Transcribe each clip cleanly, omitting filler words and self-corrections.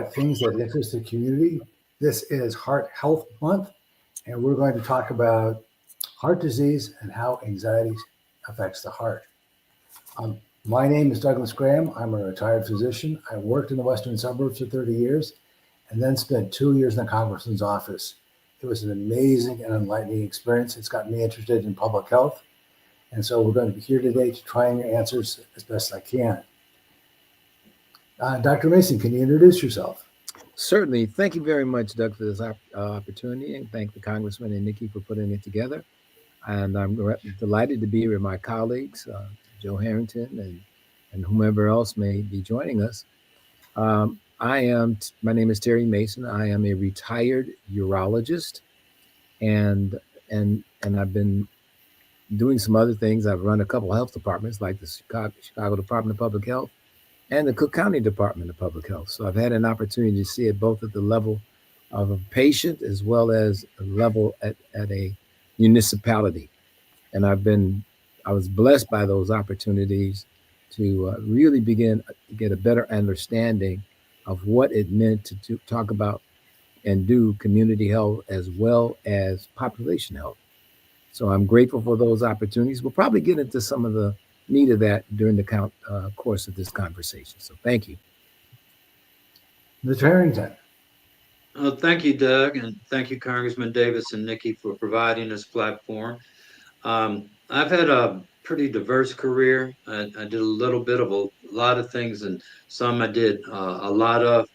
things that interest the community. This is Heart Health Month, and we're going to talk about heart disease and how anxiety affects the heart. My name is Douglas Graham. I'm a retired physician. I worked in the western suburbs for 30 years and then spent 2 years in the congressman's office. It was an amazing and enlightening experience. It's got me interested in public health. And so we're going to be here today to try and answers as best I can. Dr. Mason, can you introduce yourself? Certainly. Thank you very much, Doug, for this opportunity, and thank the Congressman and Nikki for putting it together. And I'm delighted to be here with my colleagues, Joe Harrington and whomever else may be joining us. My name is Terry Mason. I am a retired urologist, and I've been doing some other things. I've run a couple of health departments, like the Chicago Department of Public Health and the Cook County Department of Public Health. So I've had an opportunity to see it both at the level of a patient as well as a level at a municipality. And I was blessed by those opportunities to really begin to get a better understanding of what it meant to talk about and do community health as well as population health. So I'm grateful for those opportunities. We'll probably get into some of the meat of that during the course of this conversation. So thank you. Mr. Harrington. Thank you, Doug, and thank you, Congressman Davis and Nikki, for providing this platform. I've had a pretty diverse career. I did a little bit of a lot of things, and some I did a lot of.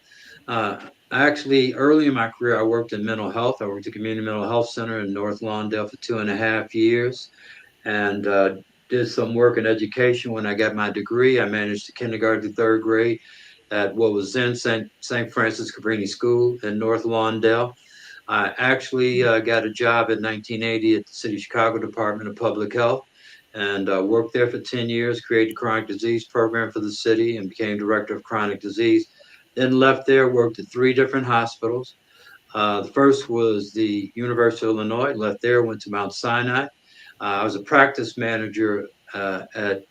Actually, early in my career, I worked in mental health. I worked at Community Mental Health Center in North Lawndale for 2.5 years, and did some work in education. When I got my degree, I managed the kindergarten through third grade at what was then St. Francis Cabrini School in North Lawndale. I actually got a job in 1980 at the City of Chicago Department of Public Health, and worked there for 10 years, created a chronic disease program for the city and became director of chronic disease. Then left there, worked at 3 different hospitals. The first was the University of Illinois, left there, went to Mount Sinai. I was a practice manager at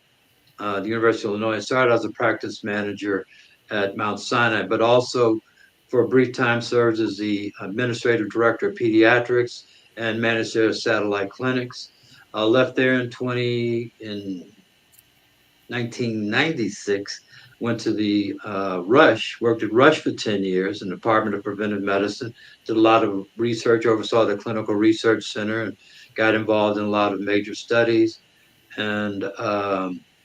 the University of Illinois. I started as a practice manager at Mount Sinai, but also for a brief time served as the administrative director of pediatrics and managed their satellite clinics. Left there in 1996, went to the Rush, worked at Rush for 10 years in the Department of Preventive Medicine, did a lot of research, oversaw the Clinical Research Center, and got involved in a lot of major studies, and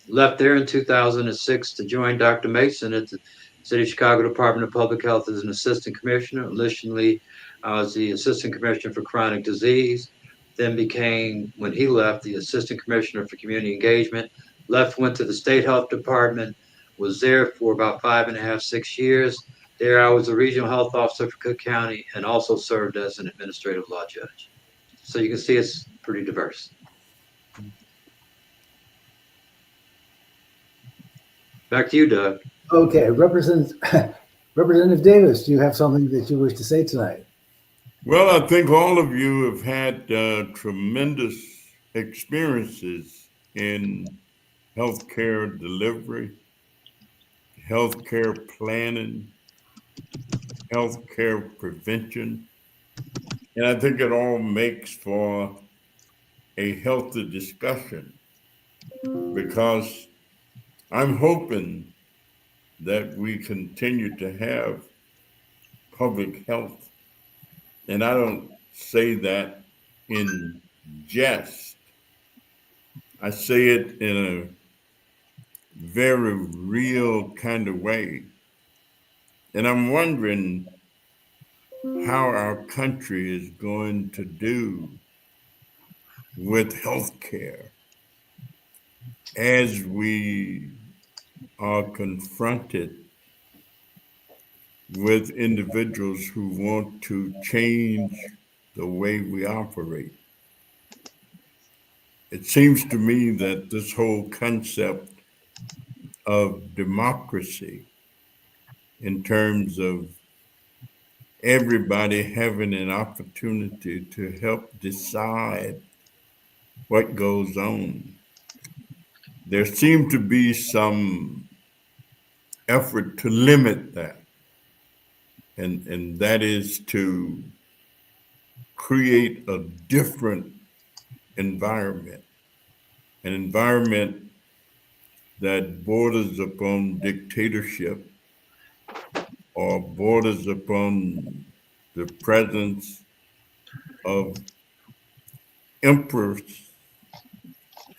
left there in 2006 to join Dr. Mason at the City of Chicago Department of Public Health as an assistant commissioner. Initially, I was the assistant commissioner for chronic disease, then became, when he left, the assistant commissioner for community engagement. Left, went to the state health department, was there for about 5.5, 6 years. There, I was a regional health officer for Cook County and also served as an administrative law judge. So you can see it's pretty diverse. Back to you, Doug. Okay, Representative Davis, do you have something that you wish to say tonight? Well, I think all of you have had tremendous experiences in healthcare delivery, healthcare planning, healthcare prevention. And I think it all makes for a healthy discussion, because I'm hoping that we continue to have public health. And I don't say that in jest. I say it in a very real kind of way. And I'm wondering how our country is going to do with healthcare as we are confronted with individuals who want to change the way we operate. It seems to me that this whole concept of democracy, in terms of everybody having an opportunity to help decide what goes on, there seemed to be some effort to limit that. and that is to create a different environment, an environment that borders upon dictatorship or borders upon the presence of emperors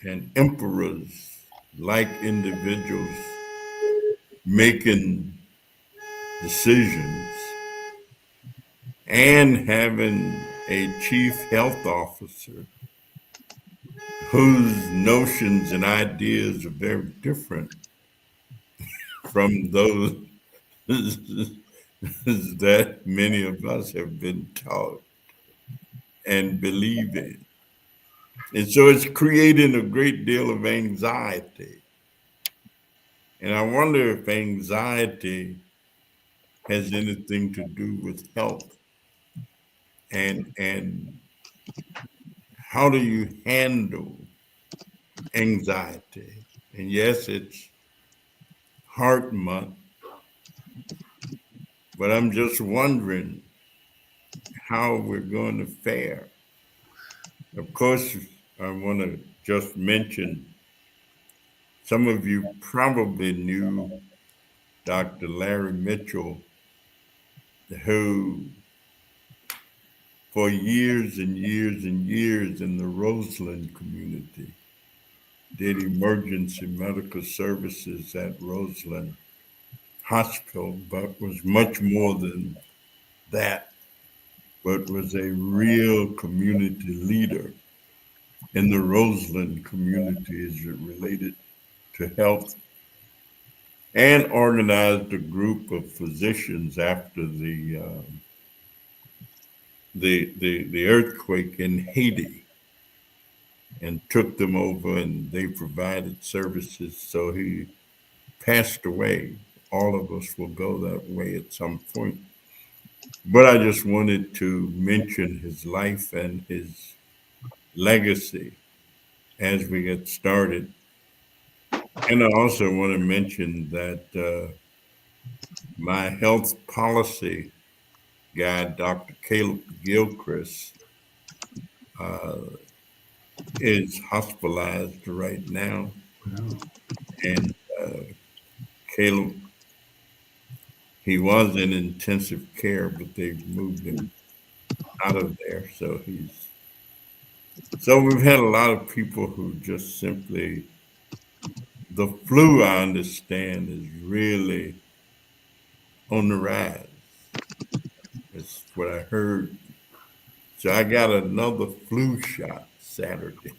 and emperors like individuals making decisions and having a chief health officer whose notions and ideas are very different from those that many of us have been taught and believe in. And so it's creating a great deal of anxiety. And I wonder if anxiety has anything to do with health and how do you handle anxiety? And yes, it's heart month, but I'm just wondering how we're going to fare. Of course, I want to just mention some of you probably knew Dr. Larry Mitchell, who for years and years and years in the Roseland community did emergency medical services at Roseland Hospital, but was much more than that, but was a real community leader in the Roseland community as it related to health, and organized a group of physicians after the earthquake in Haiti and took them over and they provided services. So he passed away. All of us will go that way at some point. But I just wanted to mention his life and his legacy as we get started. And I also want to mention that my health policy guy, Dr. Caleb Gilchrist, uh, is hospitalized right now. No. And Caleb, he was in intensive care, but they've moved him out of there. So we've had a lot of people who just simply, the flu, I understand, is really on the rise. That's what I heard. So I got another flu shot Saturday.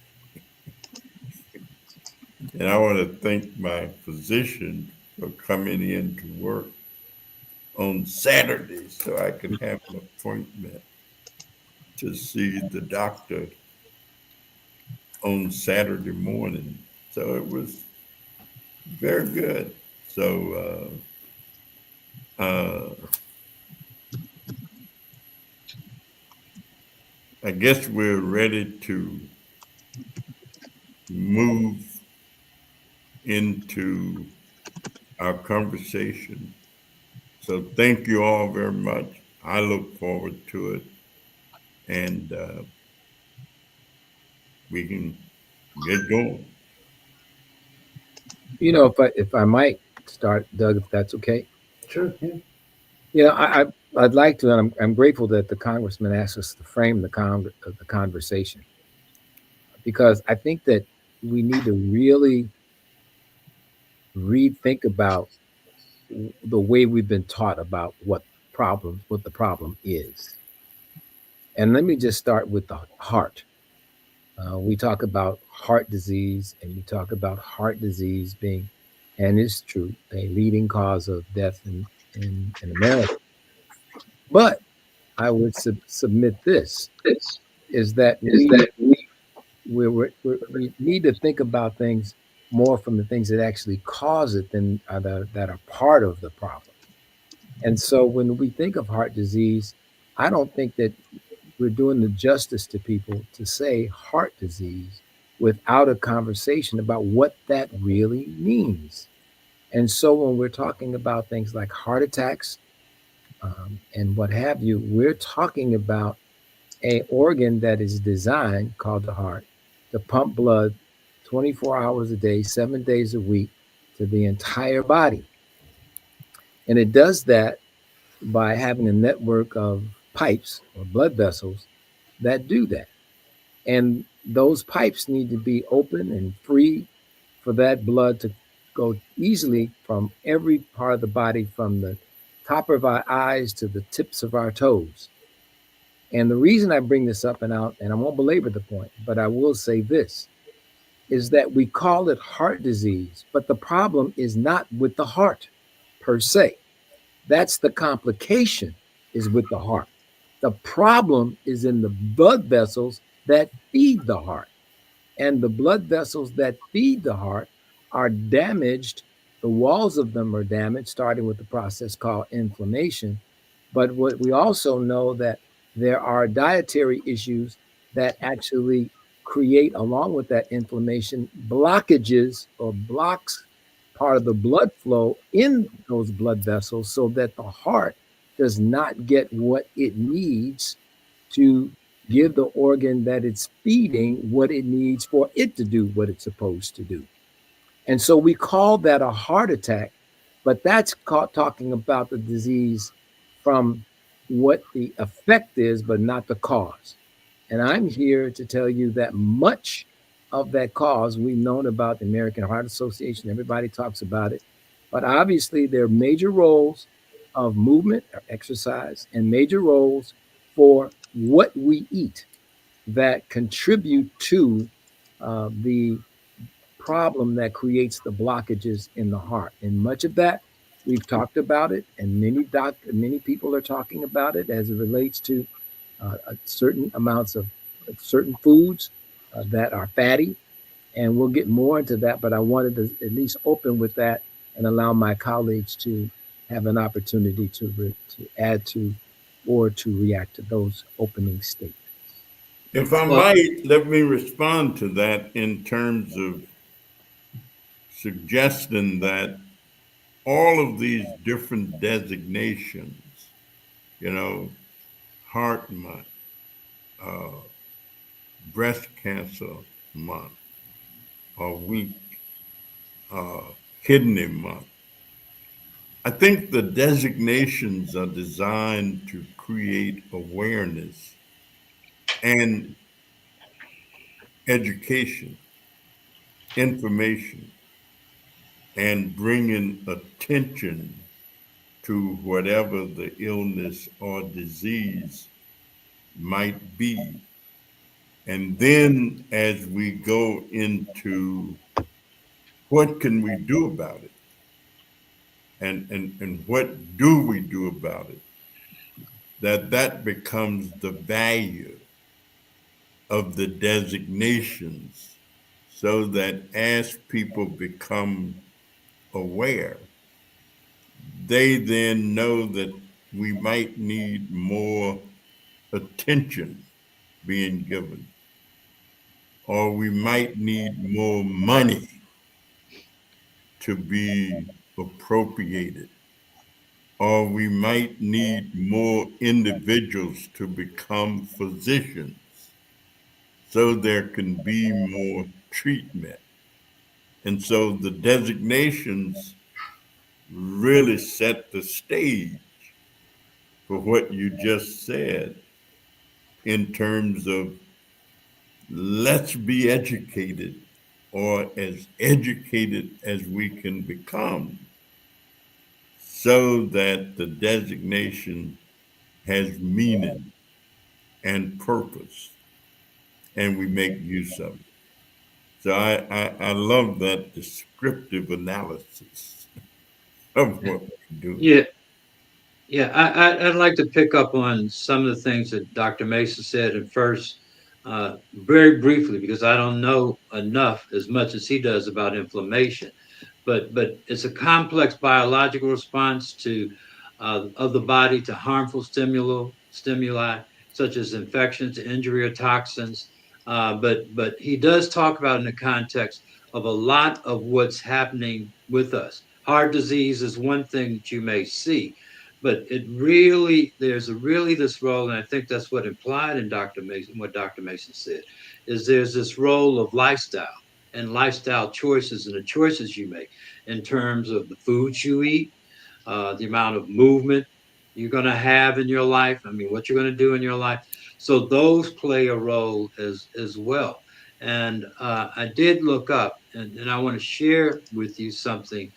And I want to thank my physician for coming in to work on Saturday so I could have an appointment to see the doctor on Saturday morning. So it was very good. So I guess we're ready to move into our conversation. So thank you all very much. I look forward to it, and we can get going. If I might start, Doug, if that's okay. Sure. Yeah. I'd like to, and I'm grateful that the congressman asked us to frame the conversation, because I think that we need to really rethink about the way we've been taught about what the problem is. And let me just start with the heart. We talk about heart disease, and we talk about heart disease being, and it's true, a leading cause of death in America. But I would submit this is that we need to think about things more from the things that actually cause it than that are part of the problem. And so when we think of heart disease, I don't think that we're doing the justice to people to say heart disease without a conversation about what that really means. And so when we're talking about things like heart attacks, and what have you. We're talking about a organ that is designed, called the heart, to pump blood 24 hours a day, 7 days a week, to the entire body. And it does that by having a network of pipes or blood vessels that do that. And those pipes need to be open and free for that blood to go easily from every part of the body, from the top of our eyes to the tips of our toes. And the reason I bring this up, and I won't belabor the point, but I will say this, is that we call it heart disease, but the problem is not with the heart per se. That's the complication, is with the heart. The problem is in the blood vessels that feed the heart. And the blood vessels that feed the heart are damaged. The walls of them are damaged, starting with the process called inflammation. But what we also know, that there are dietary issues that actually create, along with that inflammation, blockages or blocks part of the blood flow in those blood vessels, so that the heart does not get what it needs to give the organ that it's feeding what it needs for it to do what it's supposed to do. And so we call that a heart attack, but that's talking about the disease from what the effect is, but not the cause. And I'm here to tell you that much of that cause we've known about, the American Heart Association, everybody talks about it. But obviously, there are major roles of movement or exercise and major roles for what we eat that contribute to the problem that creates the blockages in the heart. And much of that, we've talked about it, and many people are talking about it as it relates to certain amounts of certain foods that are fatty. And we'll get more into that, but I wanted to at least open with that and allow my colleagues to have an opportunity to add to or to react to those opening statements. If I Well, might, let me respond to that in terms of suggesting that all of these different designations, you know, heart month, uh, breast cancer month, or week, uh, kidney month. I think the designations are designed to create awareness and education, information, and bringing attention to whatever the illness or disease might be. And then as we go into what can we do about it, and what do we do about it, that becomes the value of the designations, so that as people become aware, they then know that we might need more attention being given, or we might need more money to be appropriated, or we might need more individuals to become physicians so there can be more treatment. And so the designations really set the stage for what you just said in terms of let's be educated, or as educated as we can become, so that the designation has meaning and purpose, and we make use of it. So I love that descriptive analysis of what we do. yeah, yeah, I'd like to pick up on some of the things that Dr. Mason said at first, very briefly, because I don't know enough as much as he does about inflammation. But it's a complex biological response to of the body to harmful stimuli such as infections, injury, or toxins. But he does talk about in the context of a lot of what's happening with us. Heart disease is one thing that you may see, but it really, there's really this role, and I think that's what implied in Dr. Mason, what Dr. Mason said, is there's this role of lifestyle and lifestyle choices and the choices you make in terms of the foods you eat, the amount of movement you're going to have in your life. I mean, what you're going to do in your life. So those play a role as well. And I did look up, and I want to share with you something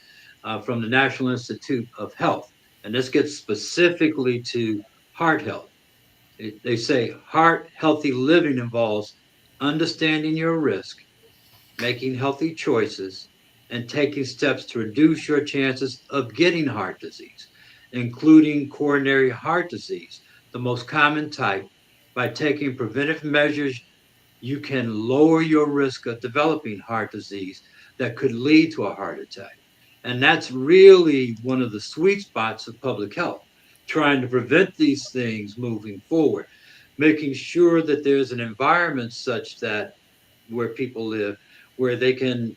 from the National Institute of Health. And this gets specifically to heart health. They say heart healthy living involves understanding your risk, making healthy choices, and taking steps to reduce your chances of getting heart disease, including coronary heart disease, the most common type. By taking preventive measures, you can lower your risk of developing heart disease that could lead to a heart attack. And that's really one of the sweet spots of public health, trying to prevent these things moving forward, making sure that there's an environment such that where people live, where they can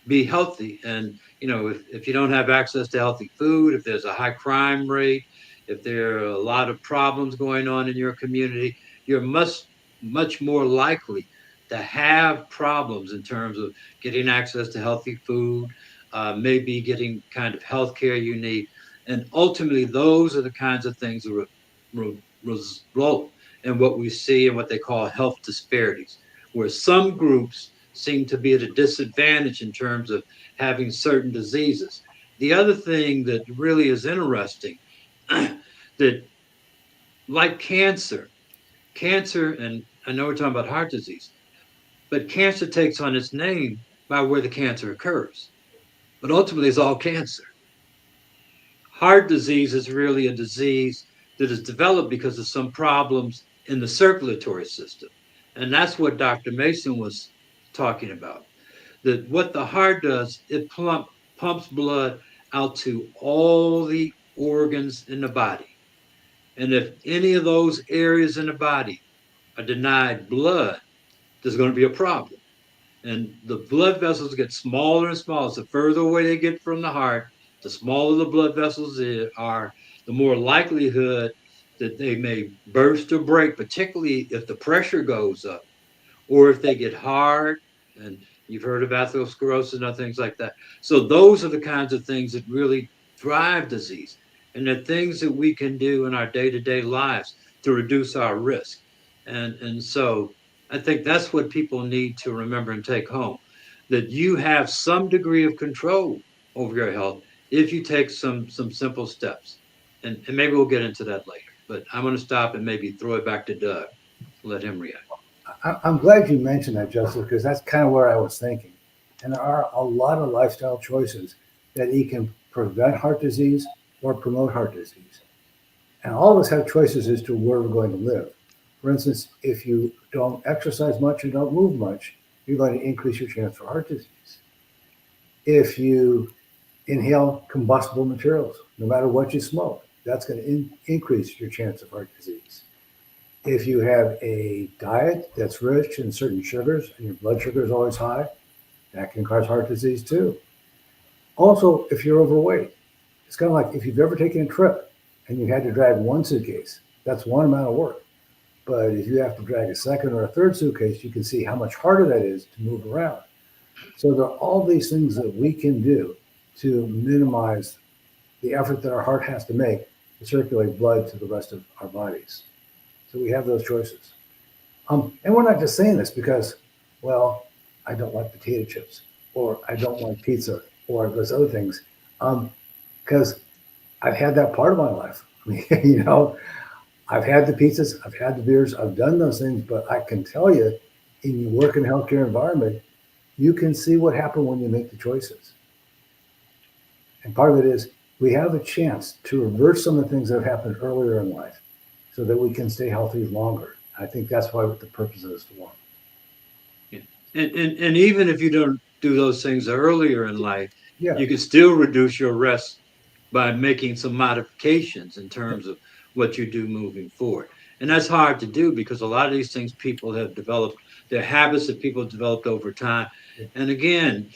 be healthy. And, you know, if you don't have access to healthy food, if there's a high crime rate, if there are a lot of problems going on in your community, you're much more likely to have problems in terms of getting access to healthy food, maybe getting kind of health care you need. And ultimately, those are the kinds of things that result in what we see in what they call health disparities, where some groups seem to be at a disadvantage in terms of having certain diseases. The other thing that really is interesting, that like cancer, and I know we're talking about heart disease, but cancer takes on its name by where the cancer occurs. But ultimately, it's all cancer. Heart disease is really a disease that is developed because of some problems in the circulatory system. And that's what Dr. Mason was talking about. That what the heart does, it pumps blood out to all the organs in the body. And if any of those areas in the body are denied blood, there's going to be a problem. And the blood vessels get smaller and smaller. So the further away they get from the heart, the smaller the blood vessels are, the more likelihood that they may burst or break, particularly if the pressure goes up or if they get hard. And you've heard of atherosclerosis and other things like that. So those are the kinds of things that really drive disease. And the things that we can do in our day-to-day lives to reduce our risk. And so I think that's what people need to remember and take home, that you have some degree of control over your health if you take some simple steps. And maybe we'll get into that later. But I'm going to stop and maybe throw it back to Doug, let him react. I'm glad you mentioned that, Joseph, because that's kind of where I was thinking. And there are a lot of lifestyle choices that you can prevent heart disease or promote heart disease. And all of us have choices as to where we're going to live. For instance, if you don't exercise much and don't move much, you're going to increase your chance for heart disease. If you inhale combustible materials, no matter what you smoke, that's going to increase your chance of heart disease. If you have a diet that's rich in certain sugars and your blood sugar is always high, that can cause heart disease too. Also, if you're overweight, it's kind of like if you've ever taken a trip and you had to drag one suitcase, that's one amount of work. But if you have to drag a second or a third suitcase, you can see how much harder that is to move around. So there are all these things that we can do to minimize the effort that our heart has to make to circulate blood to the rest of our bodies. So we have those choices. And we're not just saying this because, well, I don't like potato chips or I don't like pizza or those other things. Because I've had that part of my life. I mean, you know, I've had the pizzas, I've had the beers, I've done those things, but I can tell you, in your work and healthcare environment, you can see what happened when you make the choices. And part of it is we have a chance to reverse some of the things that have happened earlier in life so that we can stay healthy longer. I think that's why the purpose of this forum. Yeah. And even if you don't do those things earlier in life, Yeah. you can still reduce your risk by making some modifications in terms of what you do moving forward. And that's hard to do because a lot of these things people have developed, they're habits that people have developed over time. And again,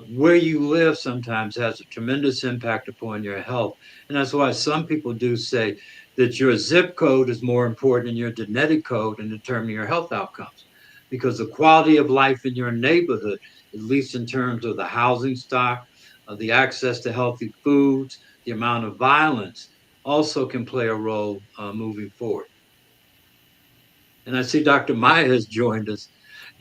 where you live sometimes has a tremendous impact upon your health. And that's why some people do say that your zip code is more important than your genetic code in determining your health outcomes. Because the quality of life in your neighborhood, at least in terms of the housing stock, the access to healthy foods, the amount of violence, also can play a role moving forward. And I see Dr. Maya has joined us.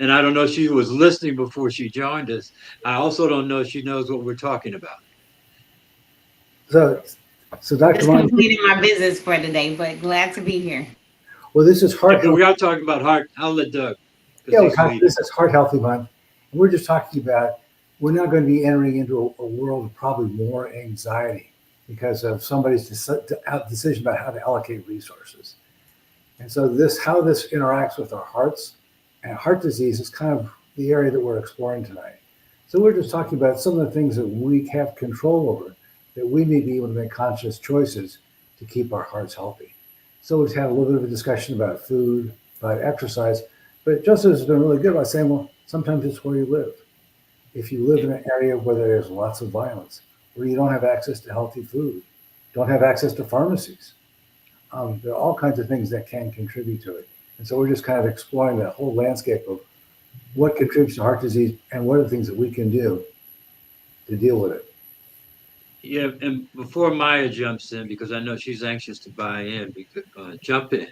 And I don't know if she was listening before she joined us. I also don't know if she knows what we're talking about. So, Dr. Just Maya, completing my business for today, but glad to be here. well, this is Yeah, heart but health. we are talking about heart. I'll let Doug, Yeah, because he's leading. this is Heart Healthy Month. And we're just talking about we're not going to be entering into a world of probably more anxiety because of somebody's decision about how to allocate resources. And so how this interacts with our hearts and heart disease is kind of the area that we're exploring tonight. So we're just talking about some of the things that we have control over, that we may be able to make conscious choices to keep our hearts healthy. So we've had a little bit of a discussion about food, about exercise, but Joseph has been really good about saying, well, sometimes it's where you live. If you live in an area where there's lots of violence, where you don't have access to healthy food, don't have access to pharmacies, there are all kinds of things that can contribute to it. And so we're just kind of exploring that whole landscape of what contributes to heart disease and what are the things that we can do to deal with it. Yeah, and before Maya jumps in, because I know she's anxious to buy in, jump in,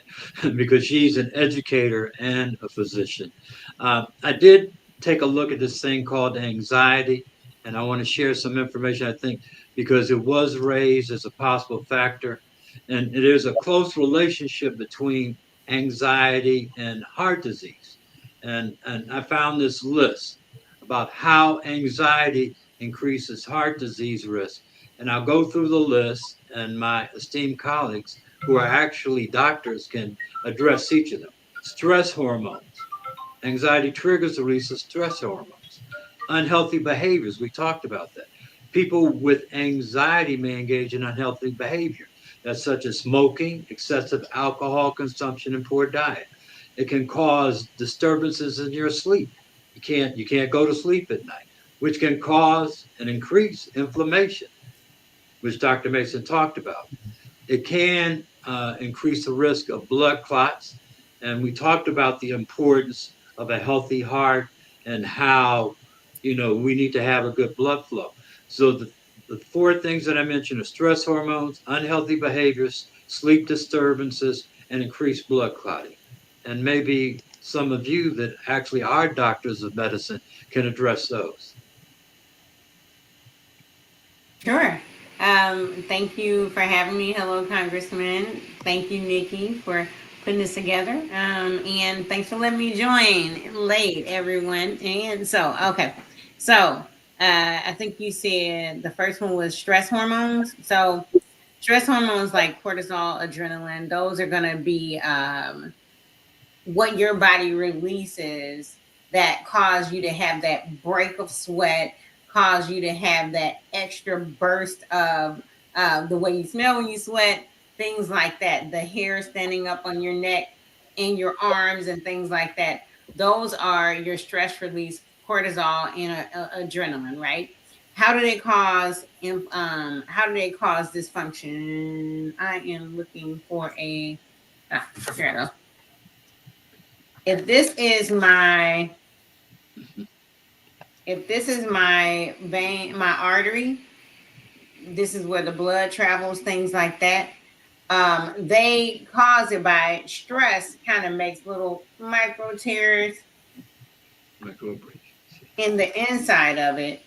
because she's an educator and a physician. I did take a look at this thing called anxiety, and I want to share some information, I think, because it was raised as a possible factor. And there's a close relationship between anxiety and heart disease. And I found this list about how anxiety increases heart disease risk. And I'll go through the list, and my esteemed colleagues who are actually doctors can address each of them. Stress hormones. Anxiety triggers the release of stress hormones. Unhealthy behaviors. We talked about that. People with anxiety may engage in unhealthy behavior. That's such as smoking, excessive alcohol consumption, and poor diet. It can cause disturbances in your sleep. You can't go to sleep at night, which can cause and increase inflammation, which Dr. Mason talked about. It can increase the risk of blood clots. And we talked about the importance of a healthy heart and how, we need to have a good blood flow. So the four things that I mentioned are stress hormones, unhealthy behaviors, sleep disturbances, and increased blood clotting. And maybe some of you that actually are doctors of medicine can address those. Sure. Thank you for having me. Hello, Congressman. Thank you, Nikki, for putting this together. And thanks for letting me join late, everyone. And so, okay. So, I think you said the first one was stress hormones. So, stress hormones like cortisol, adrenaline, those are going to be what your body releases that cause you to have that break of sweat, cause you to have that extra burst of the way you smell when you sweat, things like that, the hair standing up on your neck and your arms and things like that. Those are your stress release, cortisol and adrenaline, right? How do they cause dysfunction? I am looking for a here I go. If this is my vein, my artery, this is where the blood travels, things like that. They cause it by stress, kind of makes little micro tears in the inside of it.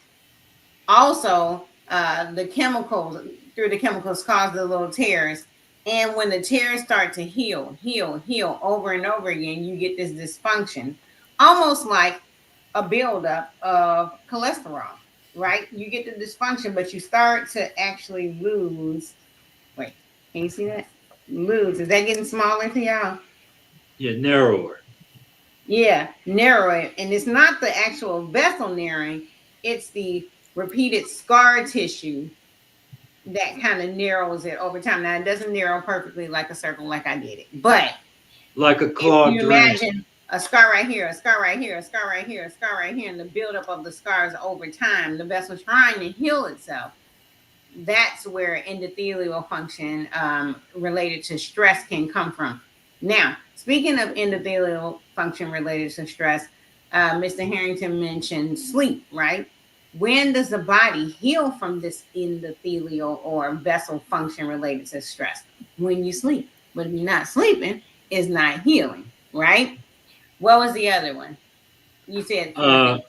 Also, the chemicals cause the little tears. And when the tears start to heal over and over again, you get this dysfunction, almost like a buildup of cholesterol, right? You get the dysfunction, but you start to actually lose. Wait, can you see that? Lose. Is that getting smaller to y'all? Yeah, narrower. Yeah, narrow it. And it's not the actual vessel narrowing, it's the repeated scar tissue that kind of narrows it over time. Now, it doesn't narrow perfectly like a circle like I did it, but Like a if clogged you drain. imagine a scar right here, a scar right here, a scar right here, a scar right here, and the buildup of the scars over time, the vessel trying to heal itself. That's where endothelial function related to stress can come from. Now, speaking of endothelial function related to stress, Mr. Harrington mentioned sleep, right? When does the body heal from this endothelial or vessel function related to stress? When you sleep. But if you're not sleeping, it's not healing, right? What was the other one? You said four Uh, things.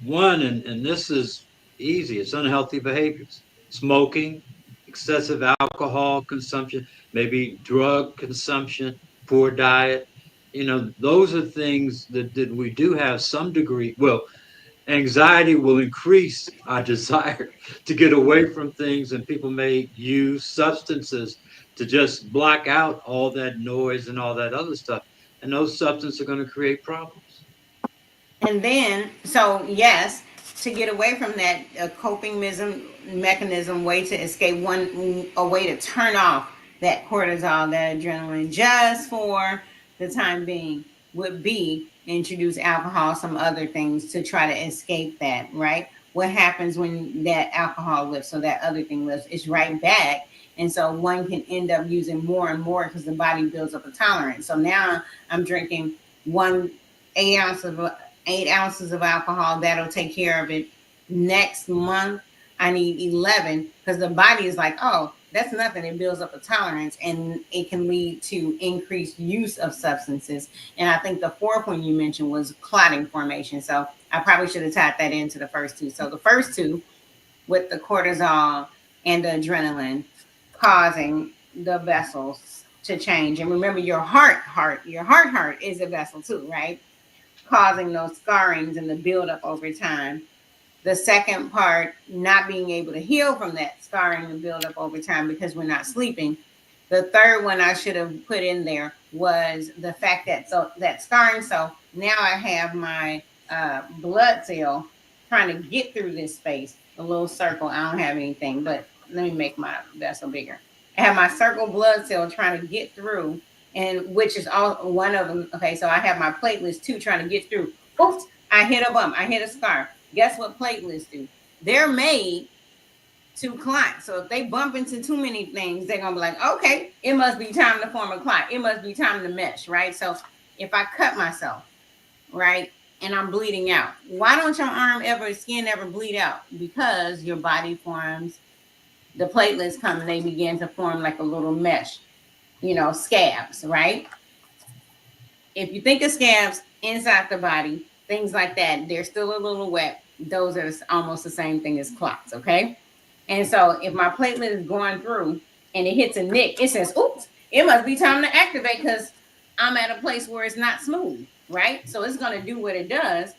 One, and this is easy. It's unhealthy behaviors: smoking, excessive alcohol consumption, maybe drug consumption, poor diet. Those are things that we do have some degree. Well, anxiety will increase our desire to get away from things, and people may use substances to just block out all that noise and all that other stuff. And those substances are going to create problems. And then, so yes, to get away from that, a coping mechanism, way to escape, a way to turn off that cortisol, that adrenaline, just for the time being, would be introduce alcohol, some other things to try to escape that, right? What happens when that alcohol lifts, so that other thing lifts, it's right back. And so one can end up using more and more because the body builds up a tolerance. So now I'm drinking one 8 ounce of 8 ounces of alcohol. That'll take care of it. Next month, I need 11 because the body is like, oh, that's nothing. It builds up a tolerance and it can lead to increased use of substances. And I think the fourth one you mentioned was clotting formation. So I probably should have tied that into the first two. So the first two with the cortisol and the adrenaline causing the vessels to change. And remember, your heart is a vessel too, right? Causing those scarrings and the buildup over time. The second part, not being able to heal from that scarring and buildup over time because we're not sleeping. The third one I should have put in there was the fact that scarring. So now I have my blood cell trying to get through this space, a little circle. I don't have anything, but let me make my vessel bigger. I have my circle blood cell trying to get through, and which is all one of them. Okay, so I have my platelets too trying to get through. Oops, I hit a bump, I hit a scar. Guess what platelets do? They're made to clot. So if they bump into too many things, they're gonna be like, okay, it must be time to form a clot. It must be time to mesh, right? So if I cut myself, right, and I'm bleeding out, why don't your skin ever bleed out? Because your body forms, the platelets come and they begin to form like a little mesh, scabs, right? If you think of scabs inside the body, things like that, they're still a little wet. Those are almost the same thing as clots, okay? And so if my platelet is going through and it hits a nick, it says, oops, it must be time to activate because I'm at a place where it's not smooth, right? So it's going to do what it does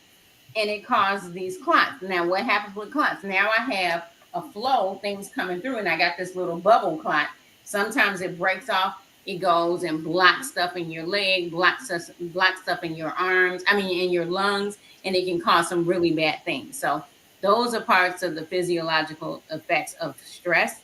and it causes these clots. Now, what happens with clots? Now I have a flow, things coming through, and I got this little bubble clot. Sometimes it breaks off. It goes and blocks stuff in your leg, blocks stuff in your arms, in your lungs, and it can cause some really bad things. So those are parts of the physiological effects of stress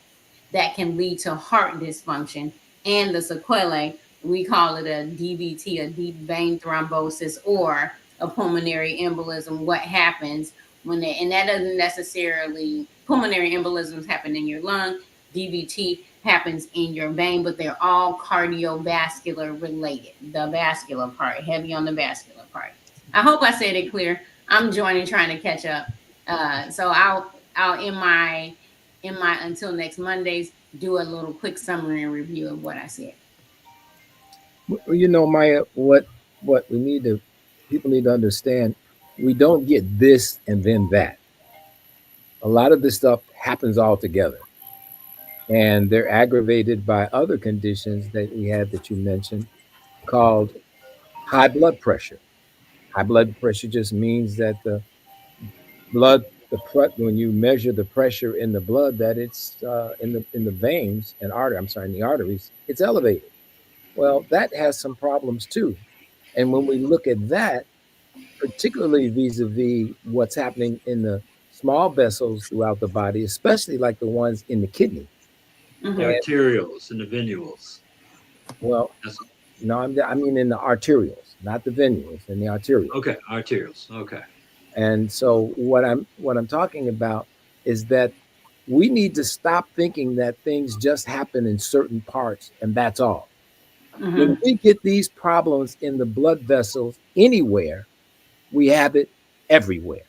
that can lead to heart dysfunction and the sequelae. We call it a DVT, a deep vein thrombosis, or a pulmonary embolism. What happens and that doesn't necessarily, pulmonary embolisms happen in your lung, DVT happens in your vein, but they're all cardiovascular related. The vascular part, heavy on the vascular part. I hope I said it clear. I'm joining, trying to catch up. So I'll in my until next Mondays do a little quick summary and review of what I said. Well, Maya, what people need to understand, we don't get this and then that. A lot of this stuff happens all together. And they're aggravated by other conditions that we had that you mentioned called high blood pressure. High blood pressure just means that the blood, when you measure the pressure in the blood, that it's in the veins and in the arteries, it's elevated. Well, that has some problems too. And when we look at that, particularly vis-a-vis what's happening in the small vessels throughout the body, especially like the ones in the kidney. The Mm-hmm. arterioles and the venules. Well, That's No, I mean in the arterioles, not the venules, in the arterioles. Okay, arterials. Okay. And so what I'm talking about is that we need to stop thinking that things just happen in certain parts and that's all. When Hmm. we get these problems in the blood vessels anywhere, we have it everywhere.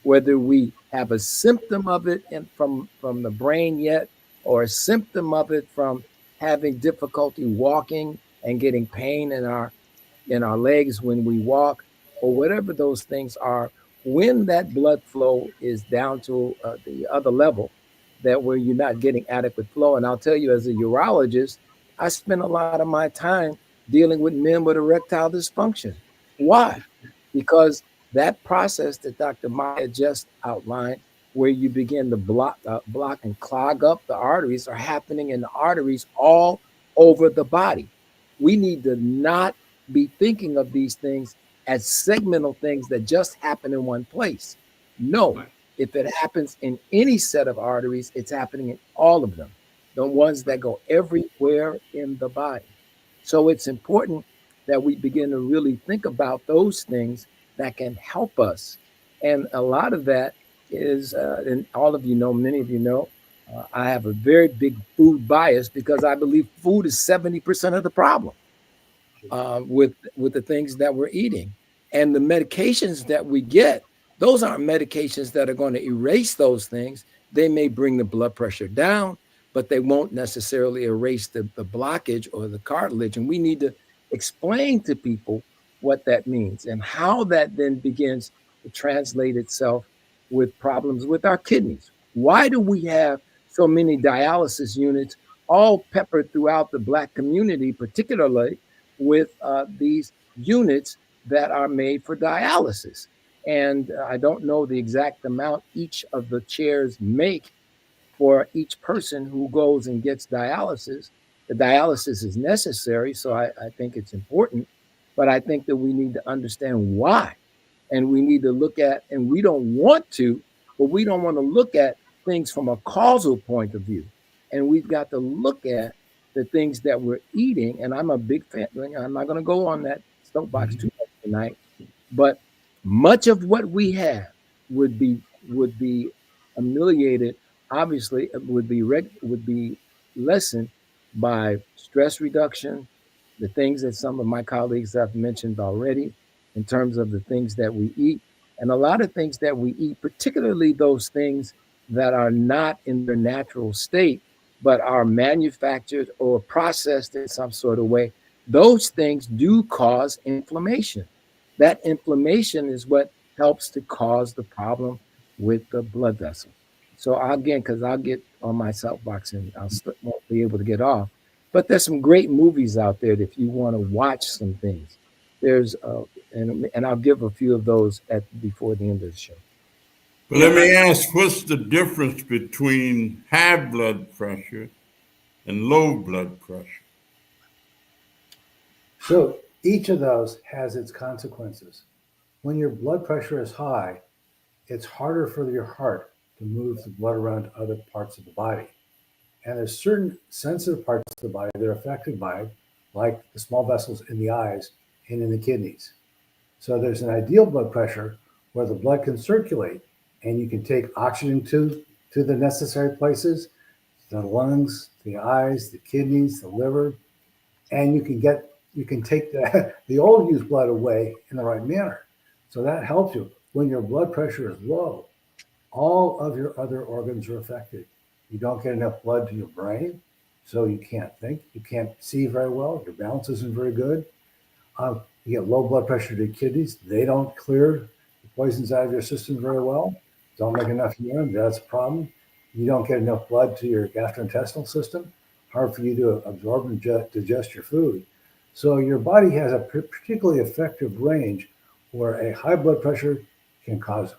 Whether we have a symptom of it from the brain yet, or a symptom of it from having difficulty walking and getting pain in our legs when we walk, or whatever those things are, when that blood flow is down to the other level, that where you're not getting adequate flow. And I'll tell you, as a urologist, I spend a lot of my time dealing with men with erectile dysfunction. Why? Because that process that Dr. Maya just outlined, where you begin to block and clog up the arteries, are happening in the arteries all over the body. We need to not be thinking of these things as segmental things that just happen in one place. No, Right. if it happens in any set of arteries, it's happening in all of them, the ones that go everywhere in the body. So it's important that we begin to really think about those things that can help us. And a lot of that is, and all of you know, many of you know, I have a very big food bias because I believe food is 70% of the problem with the things that we're eating. And the medications that we get, those aren't medications that are going to erase those things. They may bring the blood pressure down, but they won't necessarily erase the blockage or the cartilage. And we need to explain to people what that means and how that then begins to translate itself with problems with our kidneys. Why do we have so many dialysis units all peppered throughout the Black community, particularly with these units that are made for dialysis? And I don't know the exact amount each of the chairs make for each person who goes and gets dialysis. The dialysis is necessary, so I think it's important, but I think that we need to understand why. And we need to look at, and we don't want to, but we don't want to look at things from a causal point of view. And we've got to look at the things that we're eating. And I'm a big fan, I'm not going to go on that soapbox too much tonight, but much of what we have would be ameliorated, obviously would be lessened by stress reduction, the things that some of my colleagues have mentioned already in terms of the things that we eat, and a lot of things that we eat, particularly those things that are not in their natural state but are manufactured or processed in some sort of way. Those things do cause inflammation. That inflammation is what helps to cause the problem with the blood vessels. So again, because I'll get on my soapbox and won't be able to get off. But there's some great movies out there that if you want to watch some things. There's and I'll give a few of those at before the end of the show. But let me ask, what's the difference between high blood pressure and low blood pressure? So each of those has its consequences. When your blood pressure is high, it's harder for your heart to move the blood around to other parts of the body. And there's certain sensitive parts of the body that are affected by it, like the small vessels in the eyes and in the kidneys. So there's an ideal blood pressure where the blood can circulate and you can take oxygen to the necessary places, the lungs, the eyes, the kidneys, the liver, and you can take the old used blood away in the right manner. So that helps you. When your blood pressure is low, all of your other organs are affected. You don't get enough blood to your brain, so you can't think, you can't see very well, your balance isn't very good. You get low blood pressure to your kidneys, they don't clear the poisons out of your system very well, don't make enough urine, that's a problem. You don't get enough blood to your gastrointestinal system, hard for you to absorb and digest your food. So your body has a particularly effective range where a high blood pressure can cause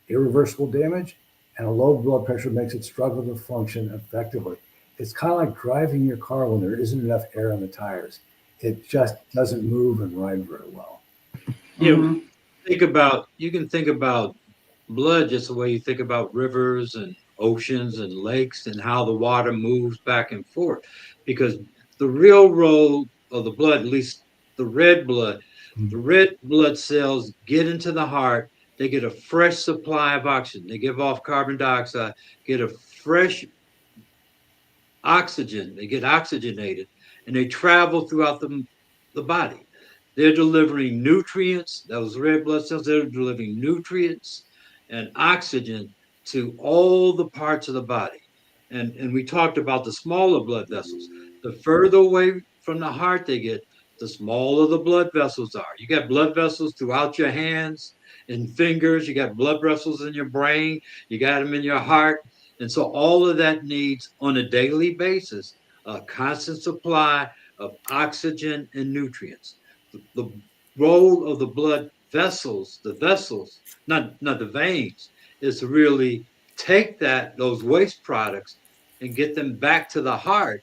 irreversible damage, and a low blood pressure makes it struggle to function effectively. It's kind of like driving your car when there isn't enough air in the tires. It just doesn't move and ride very well. Yeah, Hmm. you can think about blood just the way you think about rivers and oceans and lakes and how the water moves back and forth. Because the real role of the blood, at least the red blood. The red blood cells get into the heart. They get a fresh supply of oxygen. They give off carbon dioxide, get a fresh oxygen. They get oxygenated, and they travel throughout the body. They're delivering nutrients. Those red blood cells, they're delivering nutrients and oxygen to all the parts of the body. And we talked about the smaller blood vessels. The further away from the heart they get, the smaller the blood vessels are. You got blood vessels throughout your hands and fingers. You got blood vessels in your brain. You got them in your heart. And so all of that needs on a daily basis a constant supply of oxygen and nutrients. The role of the blood vessels, not the veins, is to really take those waste products and get them back to the heart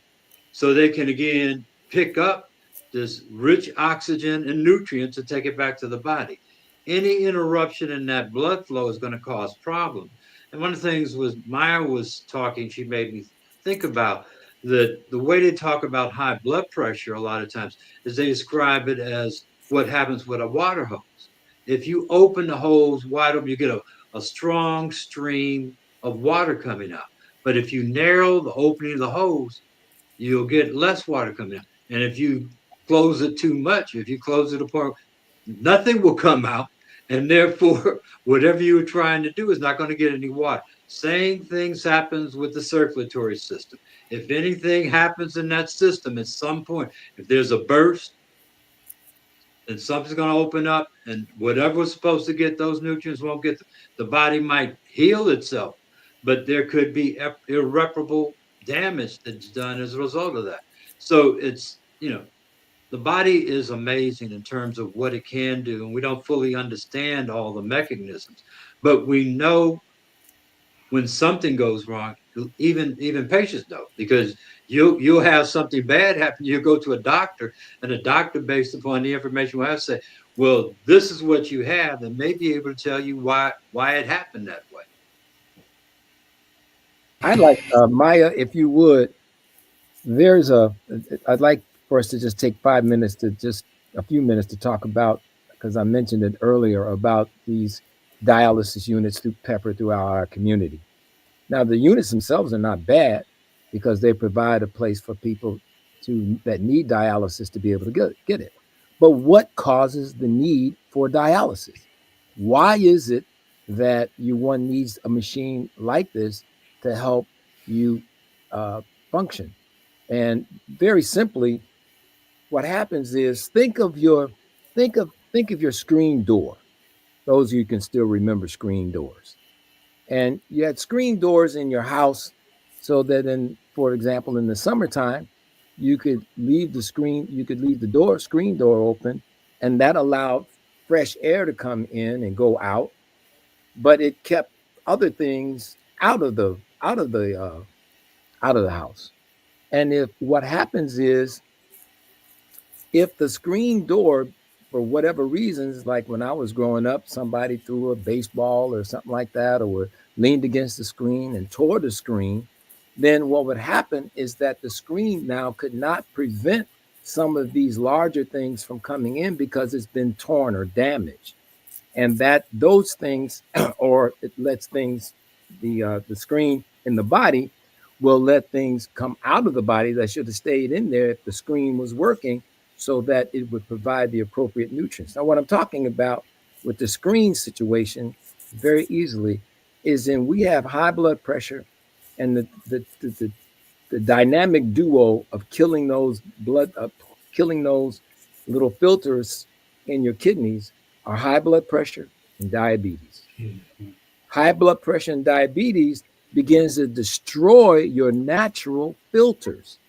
so they can again pick up this rich oxygen and nutrients and take it back to the body. Any interruption in that blood flow is going to cause problems. And one of the things was Maya was talking, she made me think about that the way they talk about high blood pressure a lot of times is they describe it as what happens with a water hose. If you open the hose wide open, you get a strong stream of water coming out. But if you narrow the opening of the hose, you'll get less water coming out. And if you close it too much, if you close it apart, nothing will come out. And therefore, whatever you were trying to do is not going to get any water. Same things happens with the circulatory system. If anything happens in that system at some point, if there's a burst, then something's going to open up, and whatever was supposed to get those nutrients won't get them. The body might heal itself, but there could be irreparable damage that's done as a result of that. So it's, the body is amazing in terms of what it can do, and we don't fully understand all the mechanisms, but we know when something goes wrong. Even patients know, because you'll have something bad happen. You go to a doctor, and a doctor, based upon the information we have, say, well, this is what you have, and may be able to tell you why it happened that way. I'd like Maya, if you would. I'd like for us to just take a few minutes to talk about, because I mentioned it earlier, about these dialysis units peppered throughout our community. Now, the units themselves are not bad because they provide a place for people that need dialysis to be able to get it. But what causes the need for dialysis? Why is it that one needs a machine like this to help you function? And very simply, what happens is think of your screen door. Those of you can still remember screen doors. And you had screen doors in your house so that for example, in the summertime, you could leave the screen door open, and that allowed fresh air to come in and go out, but it kept other things out of the house. And what happens is, if the screen door, for whatever reasons, like when I was growing up, somebody threw a baseball or something like that, or leaned against the screen and tore the screen, then what would happen is that the screen now could not prevent some of these larger things from coming in because it's been torn or damaged. And those things, or it lets things, the screen in the body will let things come out of the body that should have stayed in there if the screen was working, so that it would provide the appropriate nutrients. Now, what I'm talking about with the screen situation very easily is we have high blood pressure, and the dynamic duo of killing those little filters in your kidneys are high blood pressure and diabetes. Mm-hmm. High blood pressure and diabetes begins to destroy your natural filters,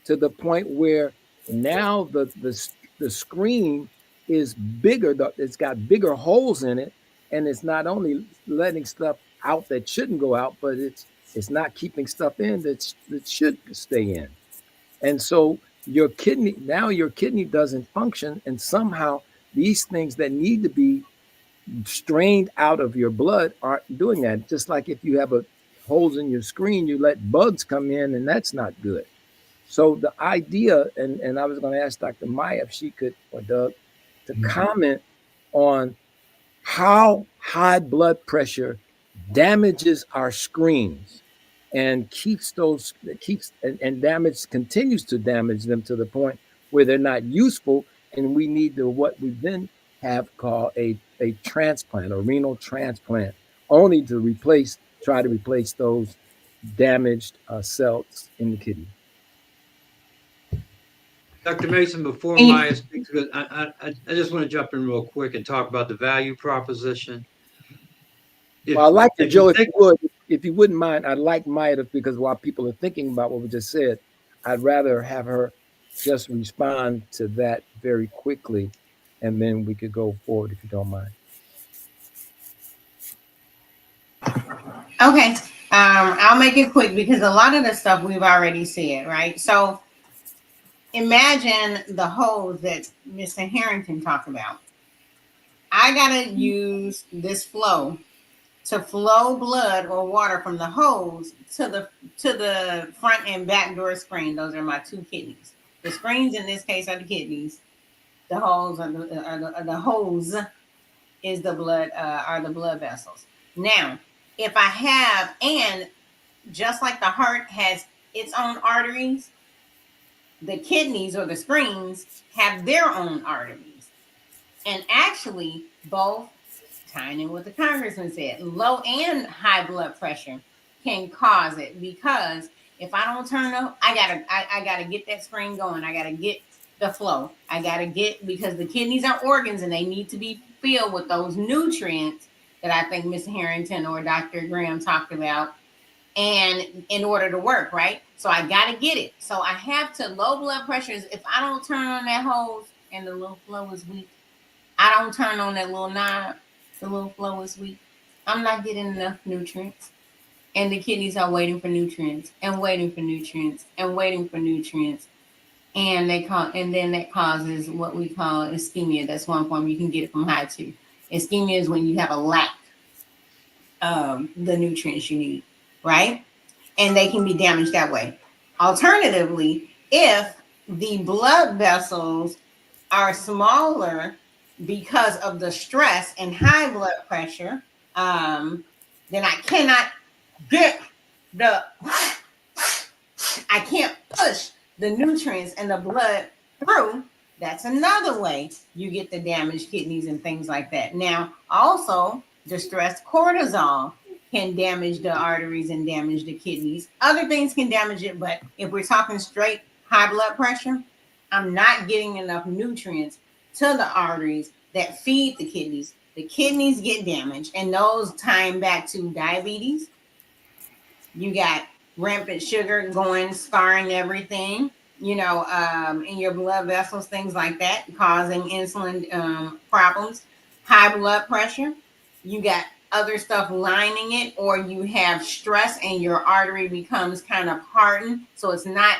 to the point where now the screen is bigger. It's got bigger holes in it, and it's not only letting stuff out that shouldn't go out, but it's not keeping stuff in that should stay in. And so your kidney doesn't function, and somehow these things that need to be strained out of your blood aren't doing that. Just like if you have holes in your screen, you let bugs come in, and that's not good. So the idea, and I was going to ask Dr. Maya if she could, or Doug, to comment on how high blood pressure damages our screens and and damage continues to damage them to the point where they're not useful, and we need to what we then have called a transplant, a renal transplant, only to try to replace those damaged cells in the kidney. Dr. Mason, before And Maya speaks, I just want to jump in real quick and talk about the value proposition. Well, I'd like to, If you Joe, think, if you wouldn't mind, I'd like Maya to, because while people are thinking about what we just said, I'd rather have her just respond to that very quickly, and then we could go forward if you don't mind. Okay. I'll make it quick because a lot of the stuff we've already said, right? So imagine the hose that Mr. Harrington talked about. I gotta use this flow to flow blood or water from the hose to the front and back door screen. Those are my two kidneys. The screens in this case are the kidneys. The hose the hose is the blood are the blood vessels. Now, if I have, and just like the heart has its own arteries, the kidneys or the screens have their own arteries. And actually, both, tying in what the congressman said, low and high blood pressure can cause it, because if I don't turn up, I gotta get that screen going. I gotta get the flow. I gotta get, because the kidneys are organs and they need to be filled with those nutrients that I think Mr. Harrington or Dr. Graham talked about, and in order to work, right? So I gotta get it. So I have to, low blood pressures, if I don't turn on that hose and the little flow is weak, I don't turn on that little knob, the little flow is weak, I'm not getting enough nutrients. And the kidneys are waiting for nutrients and waiting for nutrients and waiting for nutrients. And then that causes what we call ischemia. That's one form. You can get it from high too. Ischemia is when you have a lack of the nutrients you need, right? And they can be damaged that way. Alternatively, if the blood vessels are smaller because of the stress and high blood pressure, then I cannot get I can't push the nutrients and the blood through. That's another way you get the damaged kidneys and things like that. Now, also, distressed cortisol can damage the arteries and damage the kidneys. Other things can damage it, but if we're talking straight high blood pressure, I'm not getting enough nutrients to the arteries that feed the kidneys. The kidneys get damaged, and those tying back to diabetes. You got rampant sugar going, scarring everything, in your blood vessels, things like that, causing insulin problems. High blood pressure, you got other stuff lining it, or you have stress and your artery becomes kind of hardened, so it's not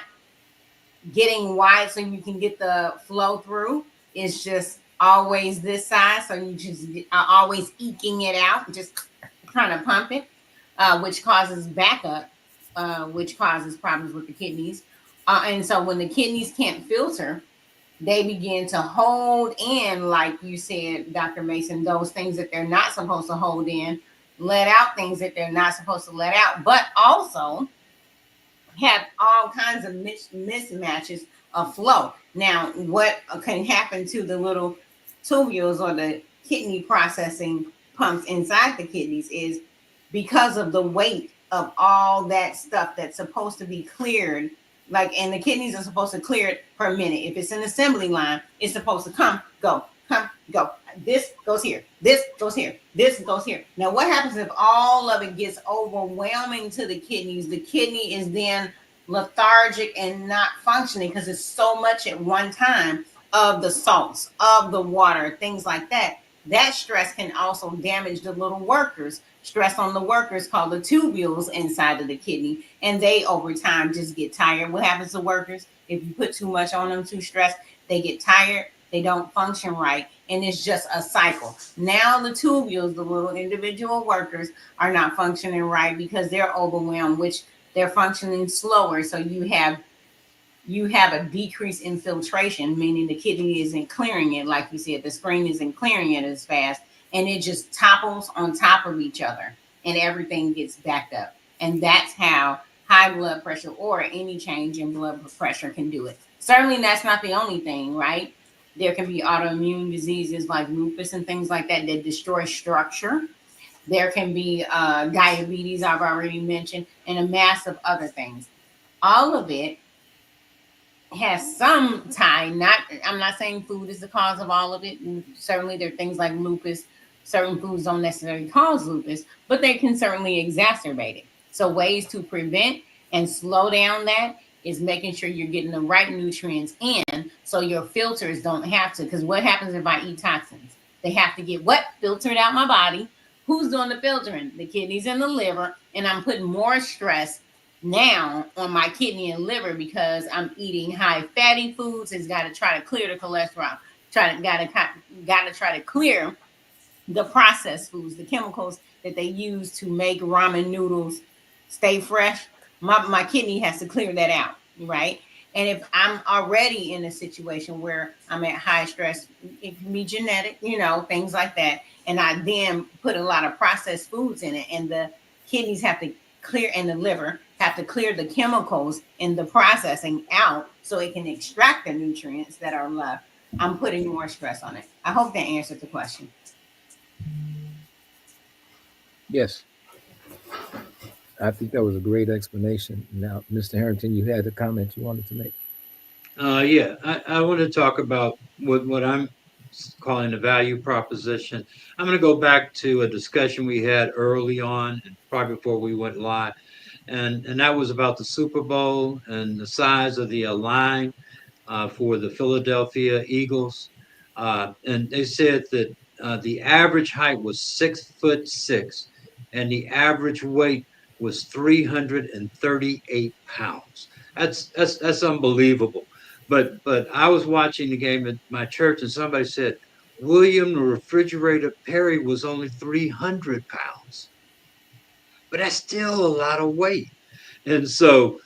getting wide so you can get the flow through. It's just always this size, so you just are always eking it out, just trying to pump it, which causes backup, which causes problems with the kidneys. And so when the kidneys can't filter, they begin to hold in, like you said, Dr. Mason, those things that they're not supposed to hold in, let out things that they're not supposed to let out, but also have all kinds of mismatches of flow. Now, what can happen to the little tubules or the kidney processing pumps inside the kidneys is, because of the weight of all that stuff that's supposed to be cleared, and the kidneys are supposed to clear it per minute. If it's an assembly line, it's supposed to come, go. This goes here, this goes here, this goes here. Now, what happens if all of it gets overwhelming to the kidneys? The kidney is then lethargic and not functioning because it's so much at one time of the salts, of the water, things like that. That stress can also damage the little workers. Stress on the workers called the tubules inside of the kidney, and they over time just get tired. What happens to workers? If you put too much on them, too stressed, they get tired, they don't function right, and it's just a cycle. Now the tubules, the little individual workers, are not functioning right because they're overwhelmed, which they're functioning slower. So you have you have a decrease in filtration, meaning the kidney isn't clearing it, like you said, the spring isn't clearing it as fast, and it just topples on top of each other, and everything gets backed up. And that's how high blood pressure or any change in blood pressure can do it. Certainly, that's not the only thing, right? There can be autoimmune diseases like lupus and things like that that destroy structure. There can be diabetes, I've already mentioned, and a mass of other things. All of it has some tie. I'm not saying food is the cause of all of it. And certainly, there are things like lupus. Certain foods don't necessarily cause lupus, but they can certainly exacerbate it. So, ways to prevent and slow down that is making sure you're getting the right nutrients in, so your filters don't have to. Because what happens if I eat toxins? They have to get what filtered out my body. Who's doing the filtering? The kidneys and the liver, and I'm putting more stress now on my kidney and liver because I'm eating high fatty foods. It's got to try to clear the cholesterol. Got to try to clear the processed foods, the chemicals that they use to make ramen noodles stay fresh. My kidney has to clear that out, right? And if I'm already in a situation where I'm at high stress, it can be genetic, things like that, and I then put a lot of processed foods in it, and the kidneys have to clear, and the liver have to clear the chemicals in the processing out so it can extract the nutrients that are left. I'm putting more stress on it. I hope that answered the question. Yes. I think that was a great explanation. Now, Mr. Harrington, you had a comment you wanted to make. Yeah, I want to talk about what I'm calling the value proposition. I'm going to go back to a discussion we had early on, probably before we went live, and that was about the Super Bowl and the size of the line for the Philadelphia Eagles. And they said that the average height was 6'6", and the average weight was 338 pounds. That's unbelievable. But I was watching the game at my church, and somebody said William the Refrigerator Perry was only 300 pounds. But that's still a lot of weight. And so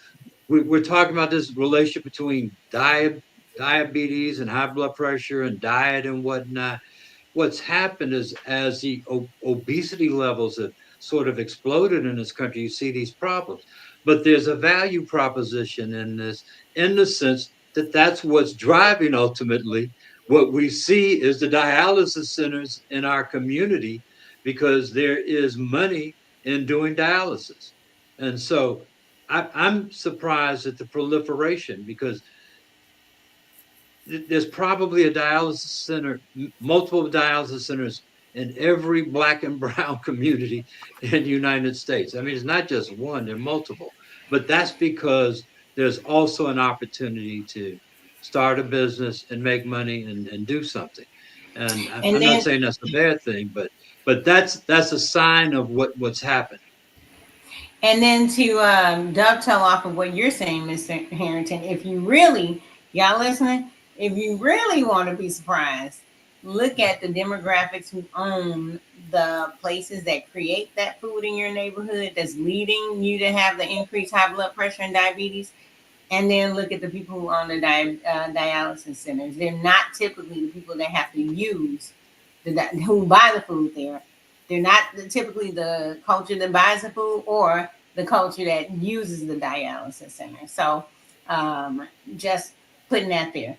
we're talking about this relationship between diabetes and high blood pressure and diet and whatnot. What's happened is, as the obesity levels have sort of exploded in this country, you see these problems. But there's a value proposition in this, in the sense that that's what's driving ultimately what we see is the dialysis centers in our community, because there is money in doing dialysis. And so I'm surprised at the proliferation, because there's probably a dialysis center, multiple dialysis centers in every Black and brown community in the United States. I mean, it's not just one, there are multiple. But that's because there's also an opportunity to start a business and make money and do something. And I'm not saying that's a bad thing, but that's a sign of what's happened. And then to dovetail off of what you're saying, Mr. Harrington, if you really, y'all listening, if you really want to be surprised, look at the demographics who own the places that create that food in your neighborhood that's leading you to have the increased high blood pressure and diabetes. And then look at the people who own the dialysis centers. They're not typically the people that have to use, who buy the food there. They're not typically the culture that buys the food or the culture that uses the dialysis center. So just putting that there.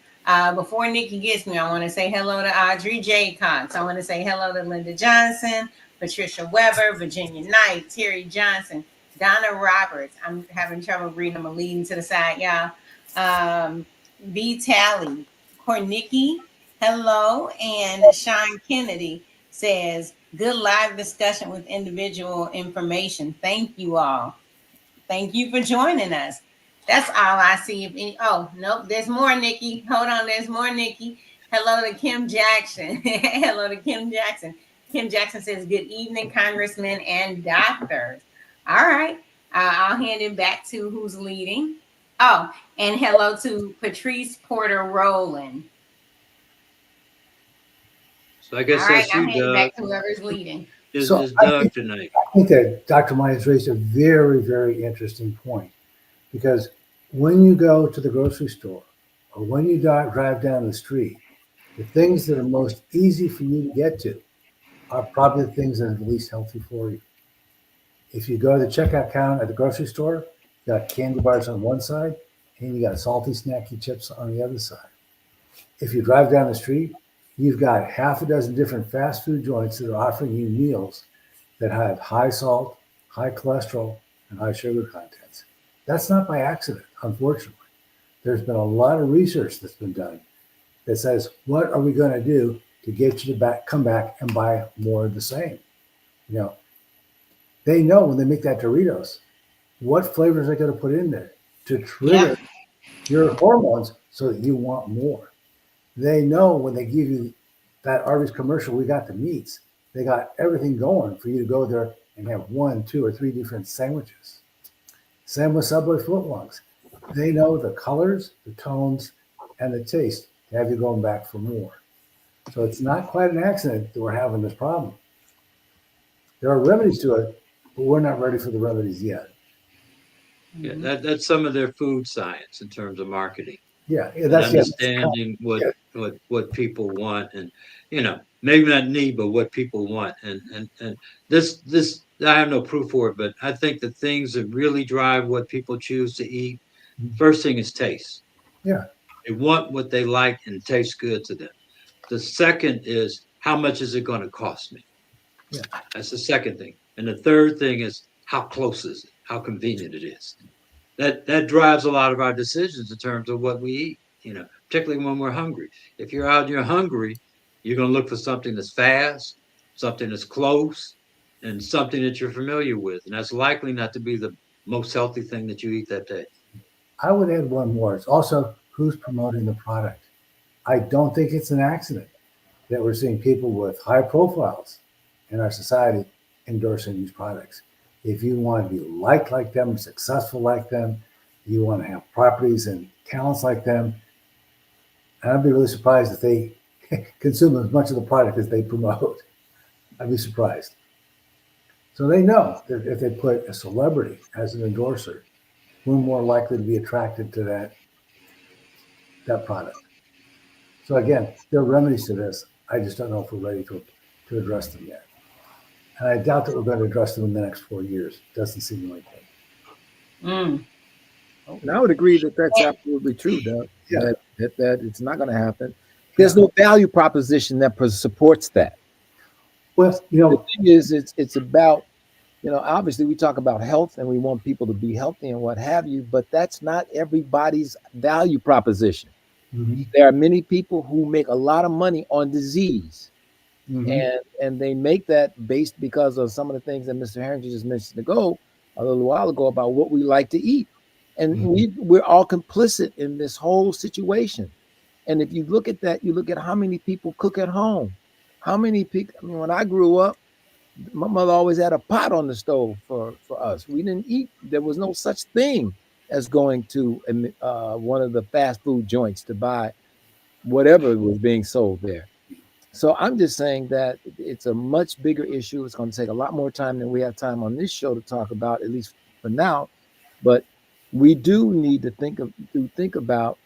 Before Nikki gets me, I want to say hello to Audrey J. Cox. I want to say hello to Linda Johnson, Patricia Weber, Virginia Knight, Terry Johnson, Donna Roberts. I'm having trouble reading them. I'm leading to the side, y'all. V. Tally, Cornicki, hello, and Sean Kennedy says, good live discussion with individual information. Thank you all. Thank you for joining us. That's all I see. Oh, nope, there's more, Nikki. Hold on, there's more, Nikki. Hello to Kim Jackson. Hello to Kim Jackson. Kim Jackson says, good evening, congressmen and doctors. All right. I'll hand it back to who's leading. Oh, and hello to Patrice Porter Rowland. So I guess that's you, Doug. Back to whoever's leading. Is Doug tonight? I think that Dr. Myers raised a very, very interesting point, because When you go to the grocery store or when you drive down the street, the things that are most easy for you to get to are probably the things that are the least healthy for you. If you go to the checkout counter at the grocery store, you got candy bars on one side and you got salty snacky chips on the other side. If you drive down the street, you've got half a dozen different fast food joints that are offering you meals that have high salt, high cholesterol, and high sugar contents. That's not by accident, unfortunately. There's been a lot of research that's been done that says, what are we going to do to get you to come back and buy more of the same? You know, they know when they make that Doritos, what flavors they're going to put in there to trigger your hormones so that you want more. They know when they give you that Arby's commercial, we got the meats. They got everything going for you to go there and have one, two, or three different sandwiches. Same with Subway footlongs. They know the colors, the tones, and the taste to have you going back for more. So it's not quite an accident that we're having this problem. There are remedies to it, but we're not ready for the remedies yet. Yeah, that's some of their food science in terms of marketing. Yeah, And that's understanding yeah. what people want, and maybe not need, but what people want. And this I have no proof for it, but I think the things that really drive what people choose to eat, first thing is taste. Yeah. They want what they like and tastes good to them. The second is, how much is it going to cost me? Yeah. That's the second thing. And the third thing is, how close is it? How convenient it is. That drives a lot of our decisions in terms of what we eat, particularly when we're hungry. If you're out and you're hungry, you're going to look for something that's fast, something that's close, and something that you're familiar with. And that's likely not to be the most healthy thing that you eat that day. I would add one more. It's also who's promoting the product. I don't think it's an accident that we're seeing people with high profiles in our society endorsing these products. If you want to be liked like them, successful like them, you want to have properties and talents like them, and I'd be really surprised if they consume as much of the product as they promote. I'd be surprised. So they know that if they put a celebrity as an endorser, we're more likely to be attracted to that product. So again, there are remedies to this. I just don't know if we're ready to address them yet. And I doubt that we're going to address them in the next 4 years. Doesn't seem like it. And I would agree that that's absolutely true, Doug. Yeah. That it's not going to happen. There's no value proposition that supports that. Well, The thing is, it's about, obviously we talk about health and we want people to be healthy and what have you, but that's not everybody's value proposition. mhm, There are many people who make a lot of money on disease, mhm, and they make that based because of some of the things that Mr. Harrington just mentioned a little while ago about what we like to eat. And we're all complicit in this whole situation. And if you look at that, you look at how many people cook at home. How many people, when I grew up, my mother always had a pot on the stove for us. We didn't eat. There was no such thing as going to one of the fast food joints to buy whatever was being sold there. So I'm just saying that it's a much bigger issue. It's going to take a lot more time than we have time on this show to talk about, at least for now. But we do need to think about,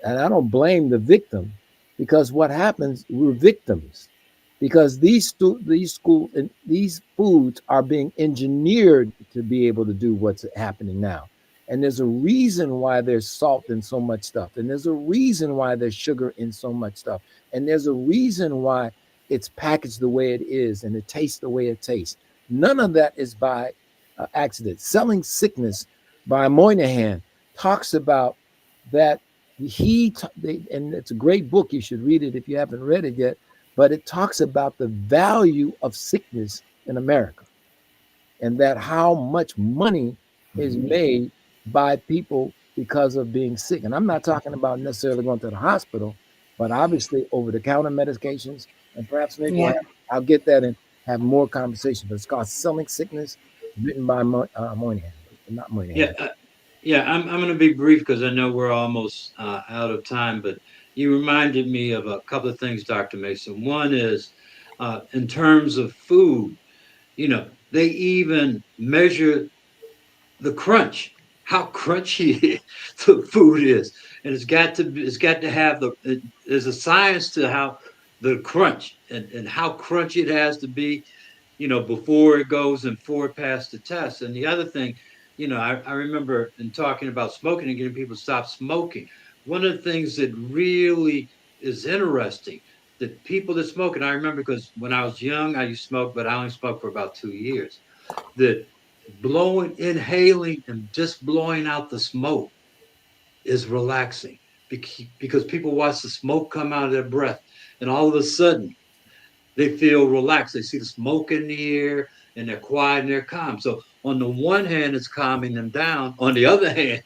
and I don't blame the victim, because what happens, we're victims, because these foods are being engineered to be able to do what's happening now. And there's a reason why there's salt in so much stuff. And there's a reason why there's sugar in so much stuff. And there's a reason why it's packaged the way it is and it tastes the way it tastes. None of that is by accident. Selling Sickness by Moynihan talks about that. And it's a great book. You should read it if you haven't read it yet. But it talks about the value of sickness in America, and that how much money is made by people because of being sick. And I'm not talking about necessarily going to the hospital, but obviously over-the-counter medications. And perhaps maybe I'll get that and have more conversation. But it's called Selling Sickness, written by Moynihan, not Moynihan. I'm going to be brief because I know we're almost out of time. But you reminded me of a couple of things, Dr. Mason. One is in terms of food, they even measure the crunch how crunchy the food is, and it's got to have there's a science to how the crunch and how crunchy it has to be, before it goes and before it passed the test. And the other thing, I remember in talking about smoking and getting people to stop smoking. One of the things that really is interesting that people that smoke, and I remember because when I was young, I used to smoke, but I only smoked for about 2 years. That inhaling and just blowing out the smoke is relaxing because people watch the smoke come out of their breath, and all of a sudden they feel relaxed. They see the smoke in the air and they're quiet and they're calm. So on the one hand, it's calming them down. On the other hand,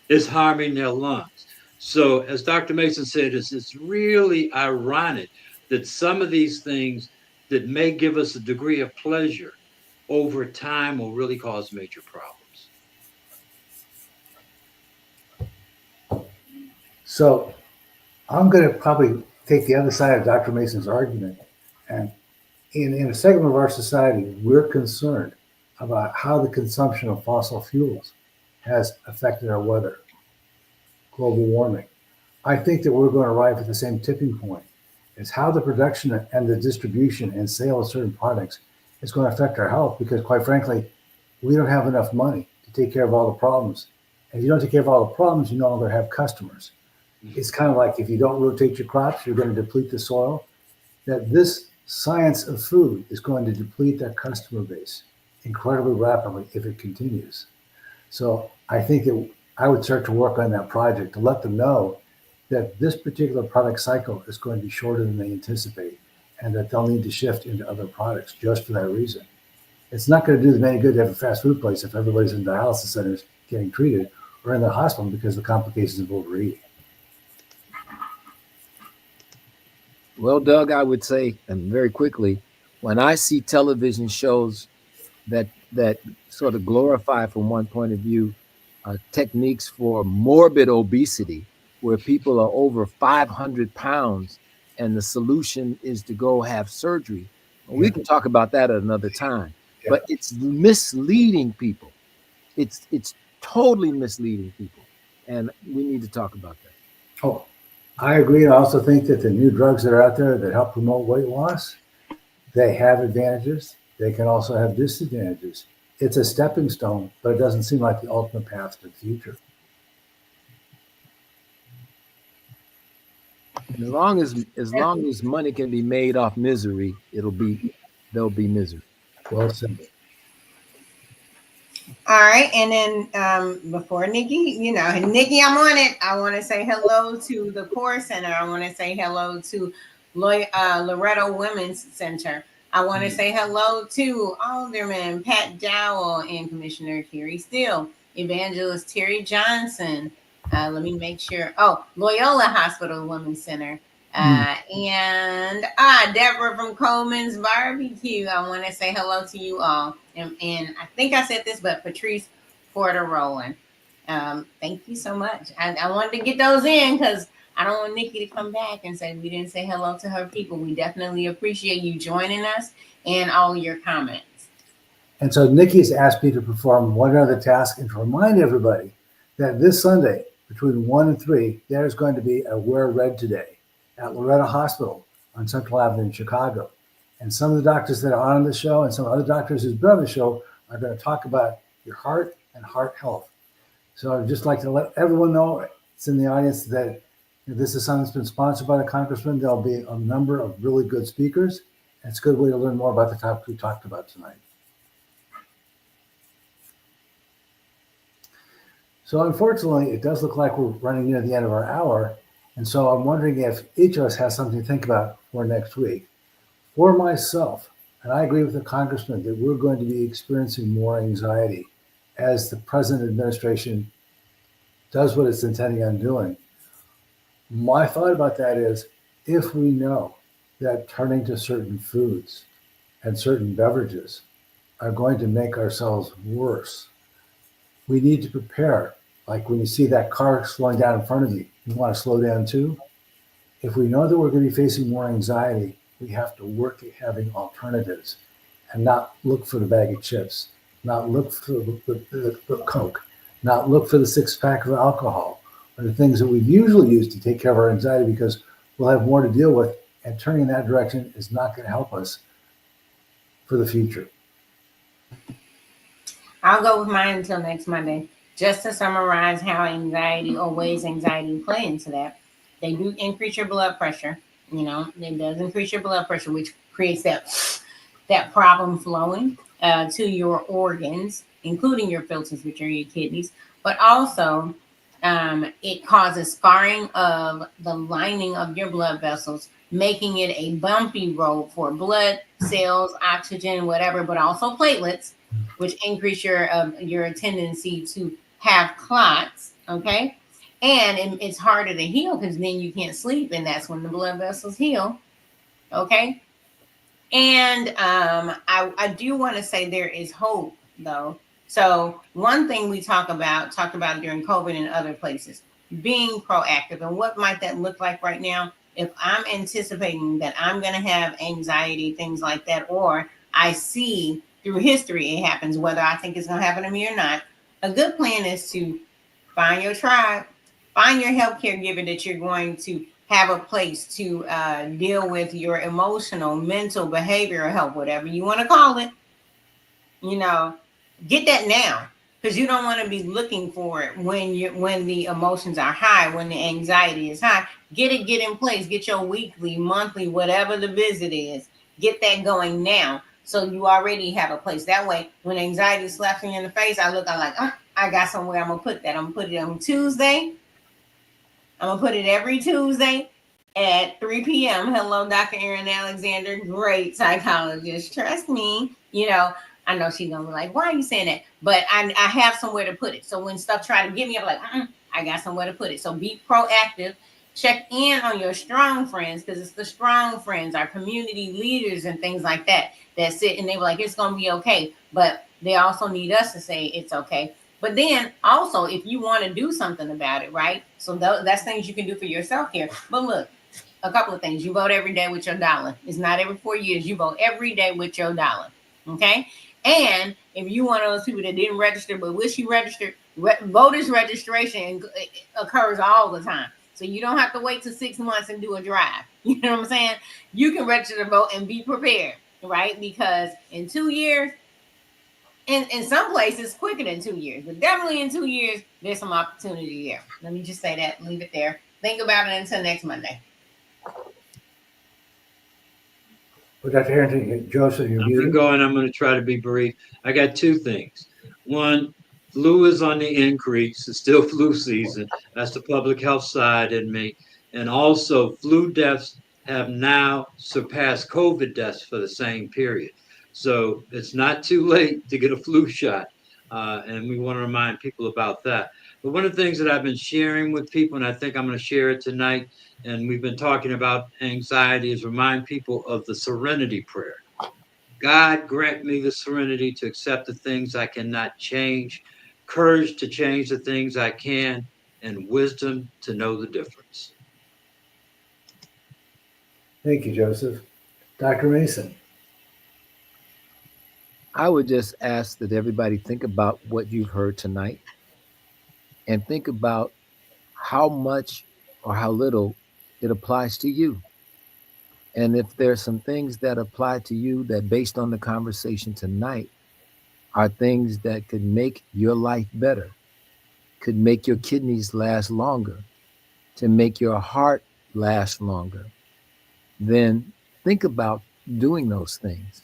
it's harming their lungs. So as Dr. Mason said, it's really ironic that some of these things that may give us a degree of pleasure over time will really cause major problems. So I'm going to probably take the other side of Dr. Mason's argument. And in a segment of our society, we're concerned about how the consumption of fossil fuels has affected our weather, global warming. I think that we're going to arrive at the same tipping point. It's how the production and the distribution and sale of certain products is going to affect our health because, quite frankly, we don't have enough money to take care of all the problems. And if you don't take care of all the problems, you no longer have customers. It's kind of like if you don't rotate your crops, you're going to deplete the soil. That this science of food is going to deplete that customer base incredibly rapidly if it continues. So I think that I would start to work on that project to let them know that this particular product cycle is going to be shorter than they anticipate and that they'll need to shift into other products just for that reason. It's not going to do them any good to have a fast food place if everybody's in dialysis centers getting treated or in the hospital because of the complications of overeating. Well, Doug, I would say, and very quickly, when I see television shows that sort of glorify, from one point of view, techniques for morbid obesity, where people are over 500 pounds, and the solution is to go have surgery. We can talk about that at another time, but it's misleading people. It's totally misleading people, and we need to talk about that. Oh, I agree. I also think that the new drugs that are out there that help promote weight loss, they have advantages. They can also have disadvantages. It's a stepping stone, but it doesn't seem like the ultimate path to the future. As long as money can be made off misery, there'll be misery. Well said. All right, and then before Nikki, Nikki, I'm on it. I want to say hello to the Core Center. I want to say hello to Loretto Women's Center. I want to say hello to Alderman Pat Dowell and Commissioner Terry Steele, Evangelist Terry Johnson. Let me make sure. Oh, Loyola Hospital Women's Center. And Deborah from Coleman's Barbecue. I want to say hello to you all. And I think I said this, but Patrice Porter Rowland. Thank you so much. I wanted to get those in because I don't want Nikki to come back and say we didn't say hello to her people. We definitely appreciate you joining us and all your comments. And so Nikki's asked me to perform one other task and to remind everybody that this Sunday between 1 and 3, there's going to be a Wear Red Today at Loretto Hospital on Central Avenue in Chicago. And some of the doctors that are on the show and some other doctors who's been on the show are going to talk about your heart and heart health. So I'd just like to let everyone know, it's in the audience, that this is something that's been sponsored by the Congressman. There'll be a number of really good speakers. And it's a good way to learn more about the topic we talked about tonight. So unfortunately, it does look like we're running near the end of our hour. And so I'm wondering if each of us has something to think about for next week. For myself, and I agree with the Congressman that we're going to be experiencing more anxiety as the present administration does what it's intending on doing. My thought about that is, if we know that turning to certain foods and certain beverages are going to make ourselves worse, we need to prepare. Like when you see that car slowing down in front of you, you want to slow down too. If we know that we're going to be facing more anxiety, we have to work at having alternatives and not look for the bag of chips, not look for the Coke, not look for the 6-pack of alcohol, or the things that we've usually used to take care of our anxiety, because we'll have more to deal with, and turning in that direction is not going to help us for the future. I'll go with mine until next Monday. Just to summarize how anxiety or ways anxiety play into that, they do increase your blood pressure. You know, it does increase your blood pressure, which creates that problem flowing to your organs, including your filters, which are your kidneys. But also, it causes scarring of the lining of your blood vessels, making it a bumpy road for blood cells, oxygen, whatever, but also platelets, which increase your tendency to have clots. Okay, and it's harder to heal because then you can't sleep, and that's when the blood vessels heal. Okay, and I do want to say there is hope though. So one thing we talked about during COVID and other places, being proactive. And what might that look like right now? If I'm anticipating that I'm going to have anxiety, things like that, or I see through history it happens, whether I think it's going to happen to me or not, a good plan is to find your tribe, find your healthcare giver that you're going to have a place to deal with your emotional, mental, behavioral health, whatever you want to call it. You know, get that now, because you don't want to be looking for it when the emotions are high, when the anxiety is high. Get in place. Get your weekly, monthly, whatever the visit is. Get that going now, so you already have a place. That way, when anxiety slaps me in the face, I'm like, oh, I got somewhere I'm gonna put that. I'm gonna put it on Tuesday. I'm gonna put it every Tuesday at 3 p.m. Hello, Dr. Erin Alexander, great psychologist. Trust me. You know, I know she's gonna be like, why are you saying that? But I have somewhere to put it. So when stuff try to get me, I'm like, I got somewhere to put it. So be proactive. Check in on your strong friends, because it's the strong friends, our community leaders and things like that sit and they were like, it's gonna be okay. But they also need us to say it's okay. But then also, if you want to do something about it, right? So that's things you can do for your self-care. But look, a couple of things. You vote every day with your dollar. It's not every 4 years. You vote every day with your dollar. Okay? And if you one of those people that didn't register but wish you registered, voters registration occurs all the time. So you don't have to wait till 6 months and do a drive. You know what I'm saying? You can register to vote and be prepared, right? Because in 2 years, in some places quicker than 2 years, but definitely in 2 years, there's some opportunity there. Let me just say that, leave it there. Think about it until next Monday. Well, Dr. Harrington, Joseph, you're I'm going to muted. go and I'm going to try to be brief. I got two things. One, flu is on the increase. It's still flu season. That's the public health side in me. And also, flu deaths have now surpassed COVID deaths for the same period. So it's not too late to get a flu shot. And we want to remind people about that. But one of the things that I've been sharing with people, and I think I'm going to share it tonight, and we've been talking about anxiety, is remind people of the serenity prayer. God, grant me the serenity to accept the things I cannot change, courage to change the things I can, and wisdom to know the difference. Thank you, Joseph. Dr. Mason. I would just ask that everybody think about what you've heard tonight and think about how much or how little it applies to you. And if there's some things that apply to you that, based on the conversation tonight, are things that could make your life better, could make your kidneys last longer, to make your heart last longer, then think about doing those things.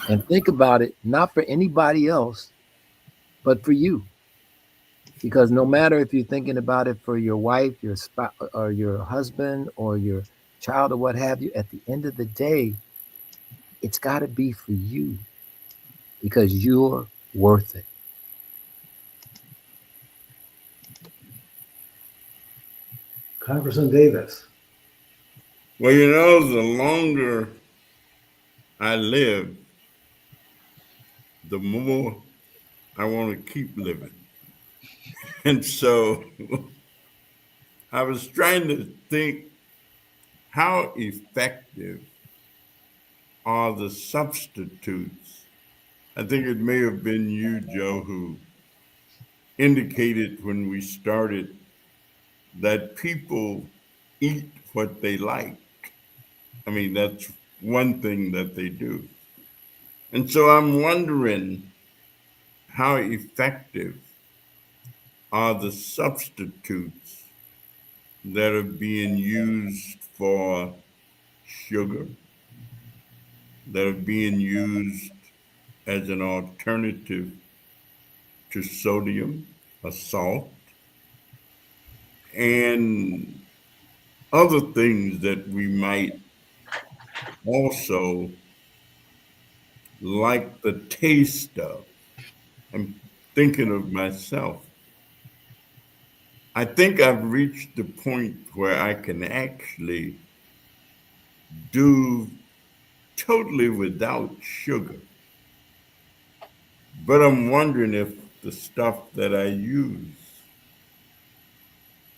And think about it not for anybody else, but for you. Because no matter if you're thinking about it for your wife, your spouse, or your husband, or your child, or what have you, at the end of the day, it's got to be for you, because you're worth it. Congressman Davis. Well, you know, the longer I live, the more I want to keep living. And so I was trying to think, how effective are the substitutes? I think it may have been you, Joe, who indicated when we started that people eat what they like. I mean, that's one thing that they do. And so I'm wondering how effective are the substitutes that are being used for sugar, that are being used as an alternative to sodium or salt, and other things that we might also like the taste of. I'm thinking of myself. I think I've reached the point where I can actually do totally without sugar. But I'm wondering if the stuff that I use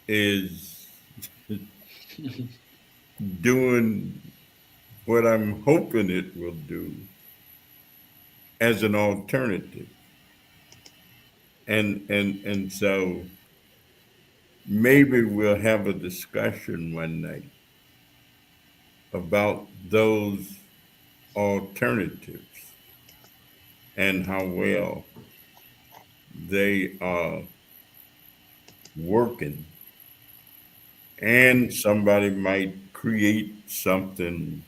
is doing what I'm hoping it will do as an alternative. And so maybe we'll have a discussion one night about those alternatives and how well they are working. And somebody might create something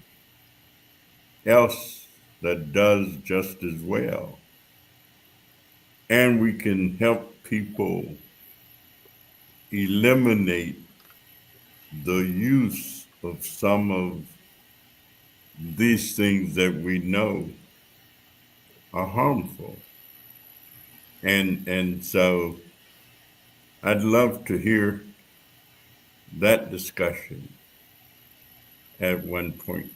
else that does just as well. And we can help people eliminate the use of some of these things that we know are harmful. And so I'd love to hear that discussion at one point.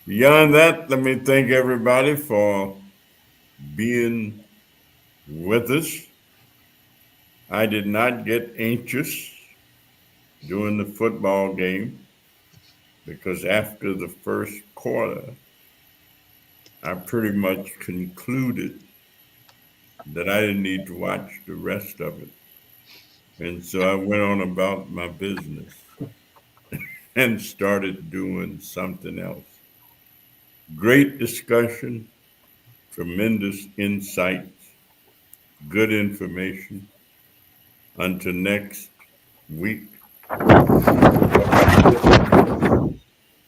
Beyond that, let me thank everybody for being with us. I did not get anxious during the football game because after the first quarter, I pretty much concluded that I didn't need to watch the rest of it. And so I went on about my business and started doing something else. Great discussion, tremendous insights, good information. Until next week,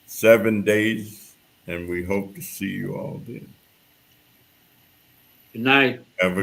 7 days, and we hope to see you all then. Good night. Have a